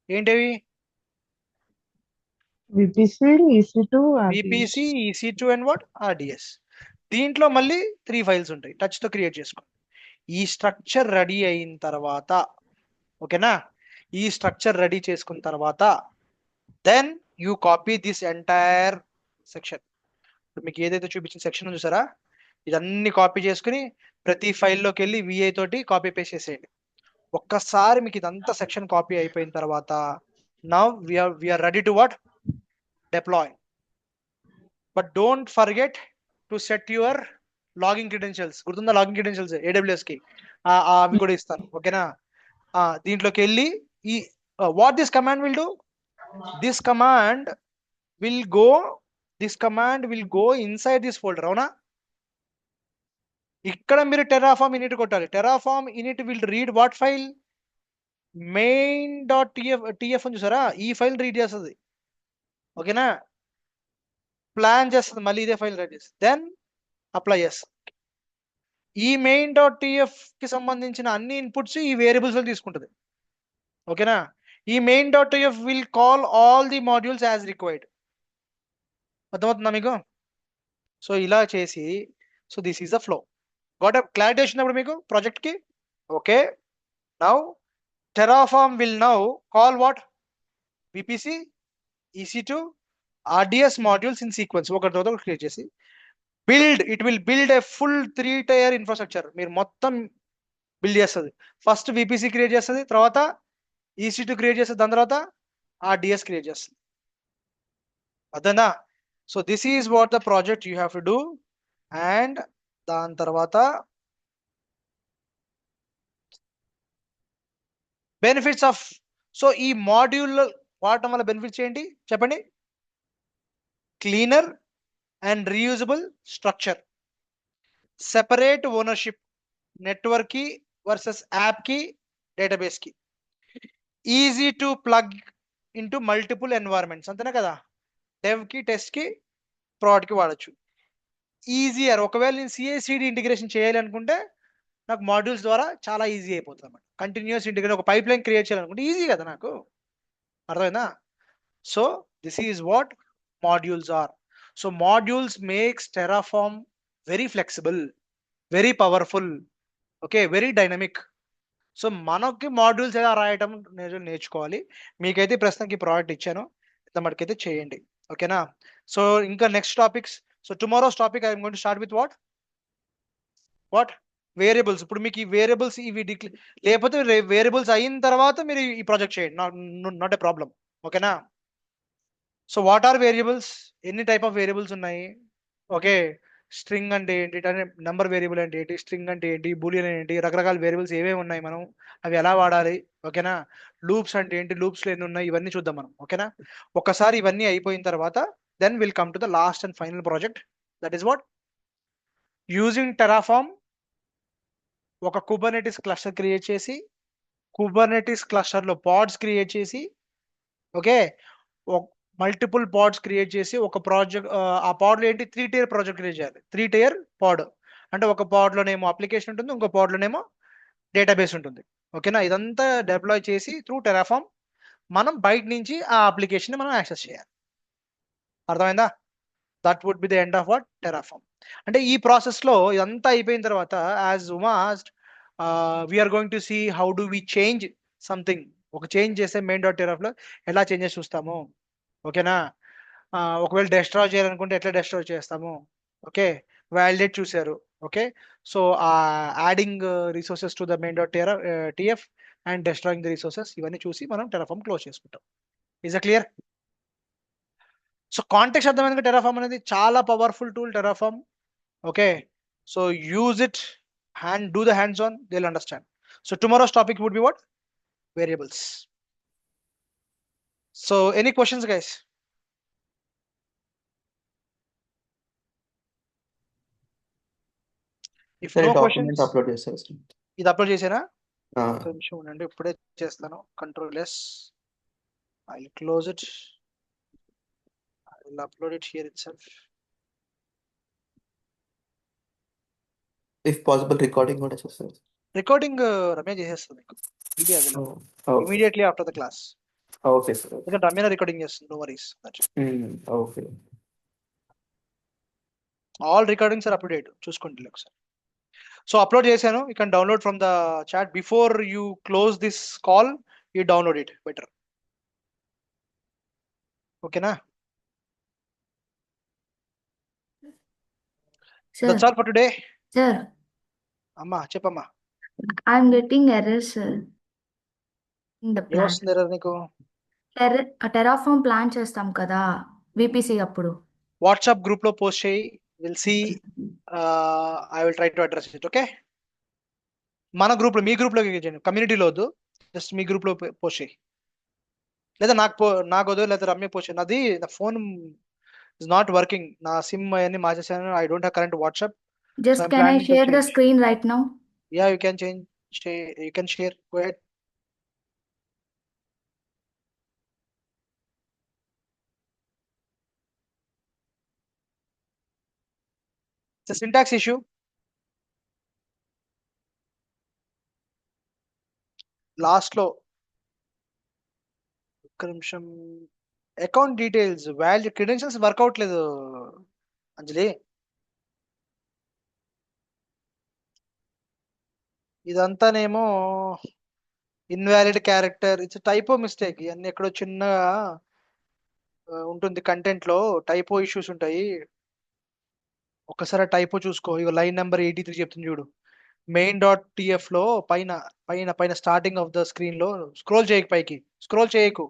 ఏంటివి? VPC, EC2, VPC, EC2 and what? RDS. దీంట్లో మళ్ళీ 3 ఫైల్స్ ఉంటాయి, టచ్ తో క్రియేట్ చేసుకోండి. ఈ స్ట్రక్చర్ రెడీ అయిన తర్వాత, ఓకేనా, ఈ స్ట్రక్చర్ రెడీ చేసుకున్న తర్వాత then you copy this entire section. మీకు ఏదైతే చూపించిన సెక్షన్ చూసారా, ఇదన్నీ కాపీ చేసుకుని ప్రతి ఫైల్లోకి వెళ్ళి విఐ తోటి కాపీ పేస్ట్ చేసేయండి. ఒక్కసారి మీకు ఇదంతా సెక్షన్ కాపీ అయిపోయిన తర్వాత now we're ready to what? Deploy. But don't forget to set your login credentials. గుర్తుందా లాగిన్ క్రెడెన్షియల్స్? AWS కి అవి కూడా ఇస్తాను. ఓకేనా? దీంట్లోకి వెళ్ళి ఈ what this command will do? This command will go inside this folder. అవునా? ఇక్కడ మీరు టెరాఫామ్ ఇనిట్ కొట్టాలి. Terraform init will read what file? Main dot TF అని చూసారా, ఈ ఫైల్ రీడ్ చేస్తుంది. ఓకేనా? ప్లాన్ చేస్తుంది, మళ్ళీ ఇదే ఫైల్ రీడ్ చేస్తుంది. దెన్ అప్లై చేస్తుంది. ఈ మెయిన్ డాట్ టీఎఫ్ కి సంబంధించిన అన్ని ఇన్పుట్స్ ఈ వేరియబుల్స్ తీసుకుంటుంది. ఓకేనా? ఈ main dot TF will call all the modules as required. అర్థమవుతుందా మీకు? సో ఇలా చేసి, so this is the flow. Got clarity వచ్చినప్పుడు మీకు ప్రాజెక్ట్ కి. Okay, now Terraform will now call what? VPC, EC2, RDS modules in sequence, ఒకటి తర్వాత ఒకటి క్రియేట్ చేసి it will build a full 3 tier infrastructure. మీరు మొత్తం బిల్డ్ చేస్తుంది. ఫస్ట్ విపిసి క్రియేట్ చేస్తుంది, తర్వాత ఈసీ2 క్రియేట్ చేస్తుంది, దాని తర్వాత ఆర్డిఎస్ క్రియేట్ చేస్తుంది. అర్థందా? So this is what the project you have to do. And దాని తర్వాత బెనిఫిట్స్ ఆఫ్, సో ఈ మాడ్యూల్ వాడటం వల్ల బెనిఫిట్స్ ఏంటి చెప్పండి? Cleaner and reusable structure, separate ownership, network కి వర్సెస్ యాప్ కి, డేటాబేస్ కి, easy to plug into multiple environments. అంతేనా కదా? డెవ్ కి, టెస్ట్ కి, ప్రాడ్ కి వాడచ్చు. ఈజియర్. ఒకవేళ నేను సిఐసిడి ఇంటిగ్రేషన్ చేయాలి అనుకుంటే నాకు మాడ్యూల్స్ ద్వారా చాలా ఈజీ అయిపోతుంది అన్నమాట. కంటిన్యూస్ ఇంటిగ్రేషన్ ఒక పైప్ లైన్ క్రియేట్ చేయాలనుకుంటే ఈజీ కదా నాకు. అర్థమైందా? So this is what modules are. So modules makes Terraform very flexible, very powerful, okay, very dynamic. So మనకి మాడ్యూల్స్ ఎలా రాయటం నేర్చుకోవాలి. మీకైతే ప్రస్తుతానికి ప్రాజెక్ట్ ఇచ్చాను, ఇంత మటుకైతే చేయండి, ఓకేనా? సో ఇంకా next topics. So tomorrow's topic I'm going to start with what variables. ఇప్పుడు మీకు ఈ వేరియబుల్స్ ఇవి లేకపోతే వేరియబుల్స్ అయిన తర్వాత మీరు ఈ ప్రాజెక్ట్ చేయండి, నాట్ ఏ ప్రాబ్లం, ఓకేనా? So what are variables? ఎన్ని టైప్ ఆఫ్ వేరియబుల్స్ ఉన్నాయి? ఓకే, స్ట్రింగ్ అంటే ఏంటి, నెంబర్ వేరియబుల్ అంటే ఏంటి, స్ట్రింగ్ అంటే ఏంటి, బూలియన్ ఏంటి, రకరకాల వేరియబుల్స్ ఏమేమి ఉన్నాయి, మనం అవి ఎలా వాడాలి, ఓకేనా? లూప్స్ అంటే ఏంటి, లూప్స్లో ఎన్ని ఉన్నాయి, ఇవన్నీ చూద్దాం మనం, ఓకేనా? ఒకసారి ఇవన్నీ అయిపోయిన తర్వాత then will come to the last and final project. That is what using Terraform. ఒక కుబర్నెటిస్ క్లస్టర్ క్రియేట్ చేసి, కుబర్నెటిస్ క్లస్టర్లో పాడ్స్ క్రియేట్ చేసి, ఓకే, మల్టిపుల్ పాడ్స్ క్రియేట్ చేసి ఒక ప్రాజెక్ట్, ఆ పాడ్లో ఏంటి 3 tier ప్రాజెక్ట్ క్రియేట్ చేయాలి. 3 tier పాడ్ అంటే ఒక పాడ్లోనేమో అప్లికేషన్ ఉంటుంది, ఇంకో పాడ్లోనేమో డేటాబేస్ ఉంటుంది, ఓకేనా? ఇదంతా డెప్లాయ్ చేసి త్రూ టెరాఫార్మ్ మనం బయట నుంచి ఆ అప్లికేషన్ మనం యాక్సెస్ చేయాలి. అర్థమైందా? That would be the end of what Terraform. అంటే ఈ ప్రాసెస్లో ఇదంతా అయిపోయిన తర్వాత as Uma asked, we're going to see how do we change something. ఒక చేంజ్ చేస్తే మెయిన్ డాట్ టెరాఫ్లో ఎలా చేంజెస్ చూస్తాము, ఓకేనా? ఒకవేళ డెస్ట్రాయ్ చేయాలనుకుంటే ఎట్లా డెస్ట్రాయ్ చేస్తాము, ఓకే? వ్యాలిడేట్ చూశారు, okay? So adding resources to the main dot TF and destroying the resources, ఇవన్నీ చూసి మనం టెరాఫార్మ్ క్లోజ్ చేసుకుంటాం. Is a clear? So context అర్థమైంది. టెరాఫార్మ్ అనేది చాలా powerful tool Terraform, okay? So use it and do the hands on, they'll understand. So tomorrow's topic would be what? Variables. So any questions, guys? If సరే no document questions, upload చేస్తారు sir. ఇది upload చేసానా? ఆ, ఒక నిమిషం ఉండండి, ఇప్పుడే చేస్తాను. Control+, I'll close it, I'll upload it here itself. If possible recording కూడా చేస్తారు. Recording రమ్య చేసేస్తుంది మీకు, will be available okay immediately after the class. Okay sir. ఎందుకంటే రమ్య రికార్డింగ్ చేస్తుంది, no worries. Okay All recordings are up to date, చూసుకోండి ఒకసారి. So upload చేశాను, you can download from the chat. Before you close this call you download it better, ఓకేనా? Sir, that's all for today. sir, అమ్మా చెప్పమ్మా, I'm getting errors, sir, in the plan. ఏమొస్తుంది error నీకు? Terraform plan చేస్తాం కదా VPC అప్పుడు. WhatsApp group లో post చేయి, will see, I will try to address it, okay? మన గ్రూప్ లో, మీ గ్రూప్ లో చేయండి, కమ్యూనిటీలో వద్దు, జస్ట్ మీ గ్రూప్ లో పోస్ట్ చేయి, లేదా నాకు వద్దు, లేదా రమ్య పోస్ట్ చేయి. నాది నా ఫోన్ ఇస్ నాట్ వర్కింగ్, నా సిమ్ అవన్నీ మార్చేసాను, I don't have current WhatsApp. Just I'm can I planning to share the change. screen right now? Yeah, you can change, you can share, go ahead. It's a syntax issue. Last లో ఒక్క నిమిషం, account details value credentials work అవట్లేదు అంజలి. ఇదంతానేమో invalid character, it's typo mistake, ఇవన్నీ ఎక్కడో చిన్నగా ఉంటుంది, content లో టైపో ఇష్యూస్ ఉంటాయి. ఒక్కసారి టైపో చూసుకో. ఇక లైన్ నెంబర్ 83 చెప్తుంది చూడు, మెయిన్ డాట్ టిఎఫ్ లో పైన పైన పైన స్టార్టింగ్ ఆఫ్ ద స్క్రీన్ లో స్క్రోల్ చేయకు, పైకి స్క్రోల్ చేయకు,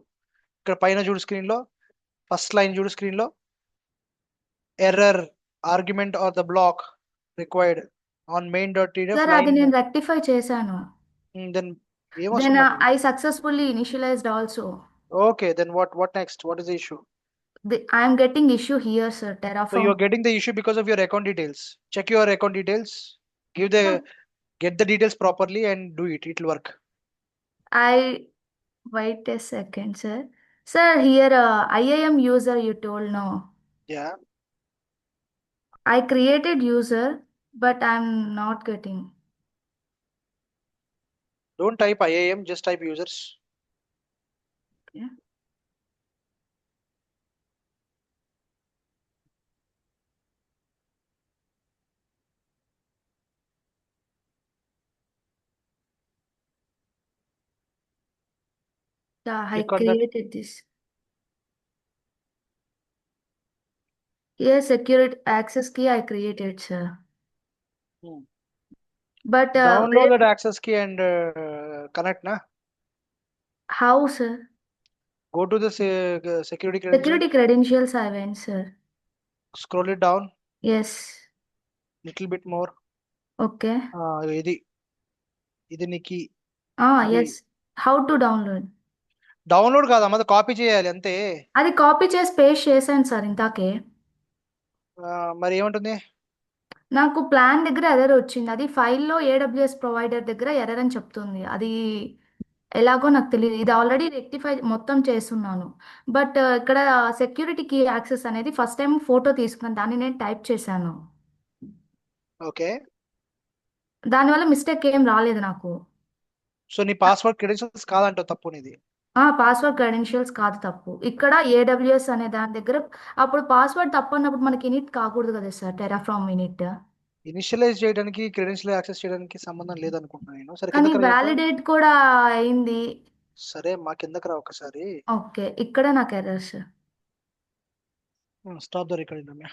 ఇక్కడ పైన చూడు స్క్రీన్ లో, ఫస్ట్ లైన్ చూడు స్క్రీన్ లో, error argument are the block required on main dot TF sir అది లైన్. నేను రెక్టిఫై చేశాను. దెన్ Then ఏమొస్తుంది? I successfully initialized also. Okay, then what next, what is the issue? I am getting issue here, sir. So Terraform. you're getting the issue because of your account details. Check your account details, get the details properly and do it, it will work. Wait a second, sir. Sir, here IAM user you told no. Yeah, I created user, but I'm not getting. Don't type IAM, just type users. Yeah. Yeah, I Click on that. created this. Yes, security access key I created, sir. But download that access key and connect నా. how, sir? Go to the security credentials. Security credentials I went, sir. Scroll it down Yes. little bit more. Okay. ఇది నీకు Yes. How to download? Download కాదమ్మా, అది copy చేయాలి అంతే. అది copy చేసి paste చేశాను సార్ ఇంతాకే. మరి ఏముంటుంది? నాకు ప్లాన్ దగ్గర ఎర్రర్ వచ్చింది. అది ఫైల్లో AWS ప్రొవైడర్ దగ్గర ఎర్రర్ అని చెప్తుంది. అది ఎలాగో నాకు తెలియదు. ఇది ఆల్రెడీ రెక్టిఫై మొత్తం చేస్తున్నాను. బట్ ఇక్కడ సెక్యూరిటీ కీ యాక్సెస్ అనేది ఫస్ట్ టైం ఫోటో తీసుకున్నాను, దాన్ని నేను టైప్ చేశాను. ఓకే, దానివల్ల మిస్టేక్ ఏం రాలేదు నాకు. సో నీ పాస్వర్డ్ క్రెడెన్షియల్స్ కాదంటావు, తప్పు నీది. పాస్వర్డ్ క్రెడెన్షియల్స్ కాదు తప్పు. ఇక్కడ AWS అనే దాని దగ్గర అప్పుడు పాస్వర్డ్ తప్పు అన్నప్పుడు మనకి ఇనిట్ కాకూడదు కదా సార్, టెరాఫార్మ్ ఇనిట్. ఇనిషియలైజ్ చేయడానికి క్రెడెన్షియల్ యాక్సెస్ చేయడానికి సంబంధం లేదనుకుంటున్నాను నేను. సరే, కానీ కిందకి రా. వ్యాలిడేట్ కూడా అయింది. సరే, మా కిందకి రా ఒకసారి. ఓకే, ఇక్కడ నాకు error sir. Stop the recording Ramya.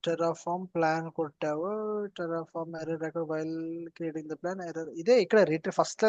Terraform plan కొట్టావు, Terraform error record while creating the plan error. ఇదే ఇక్కడ ఫస్ట్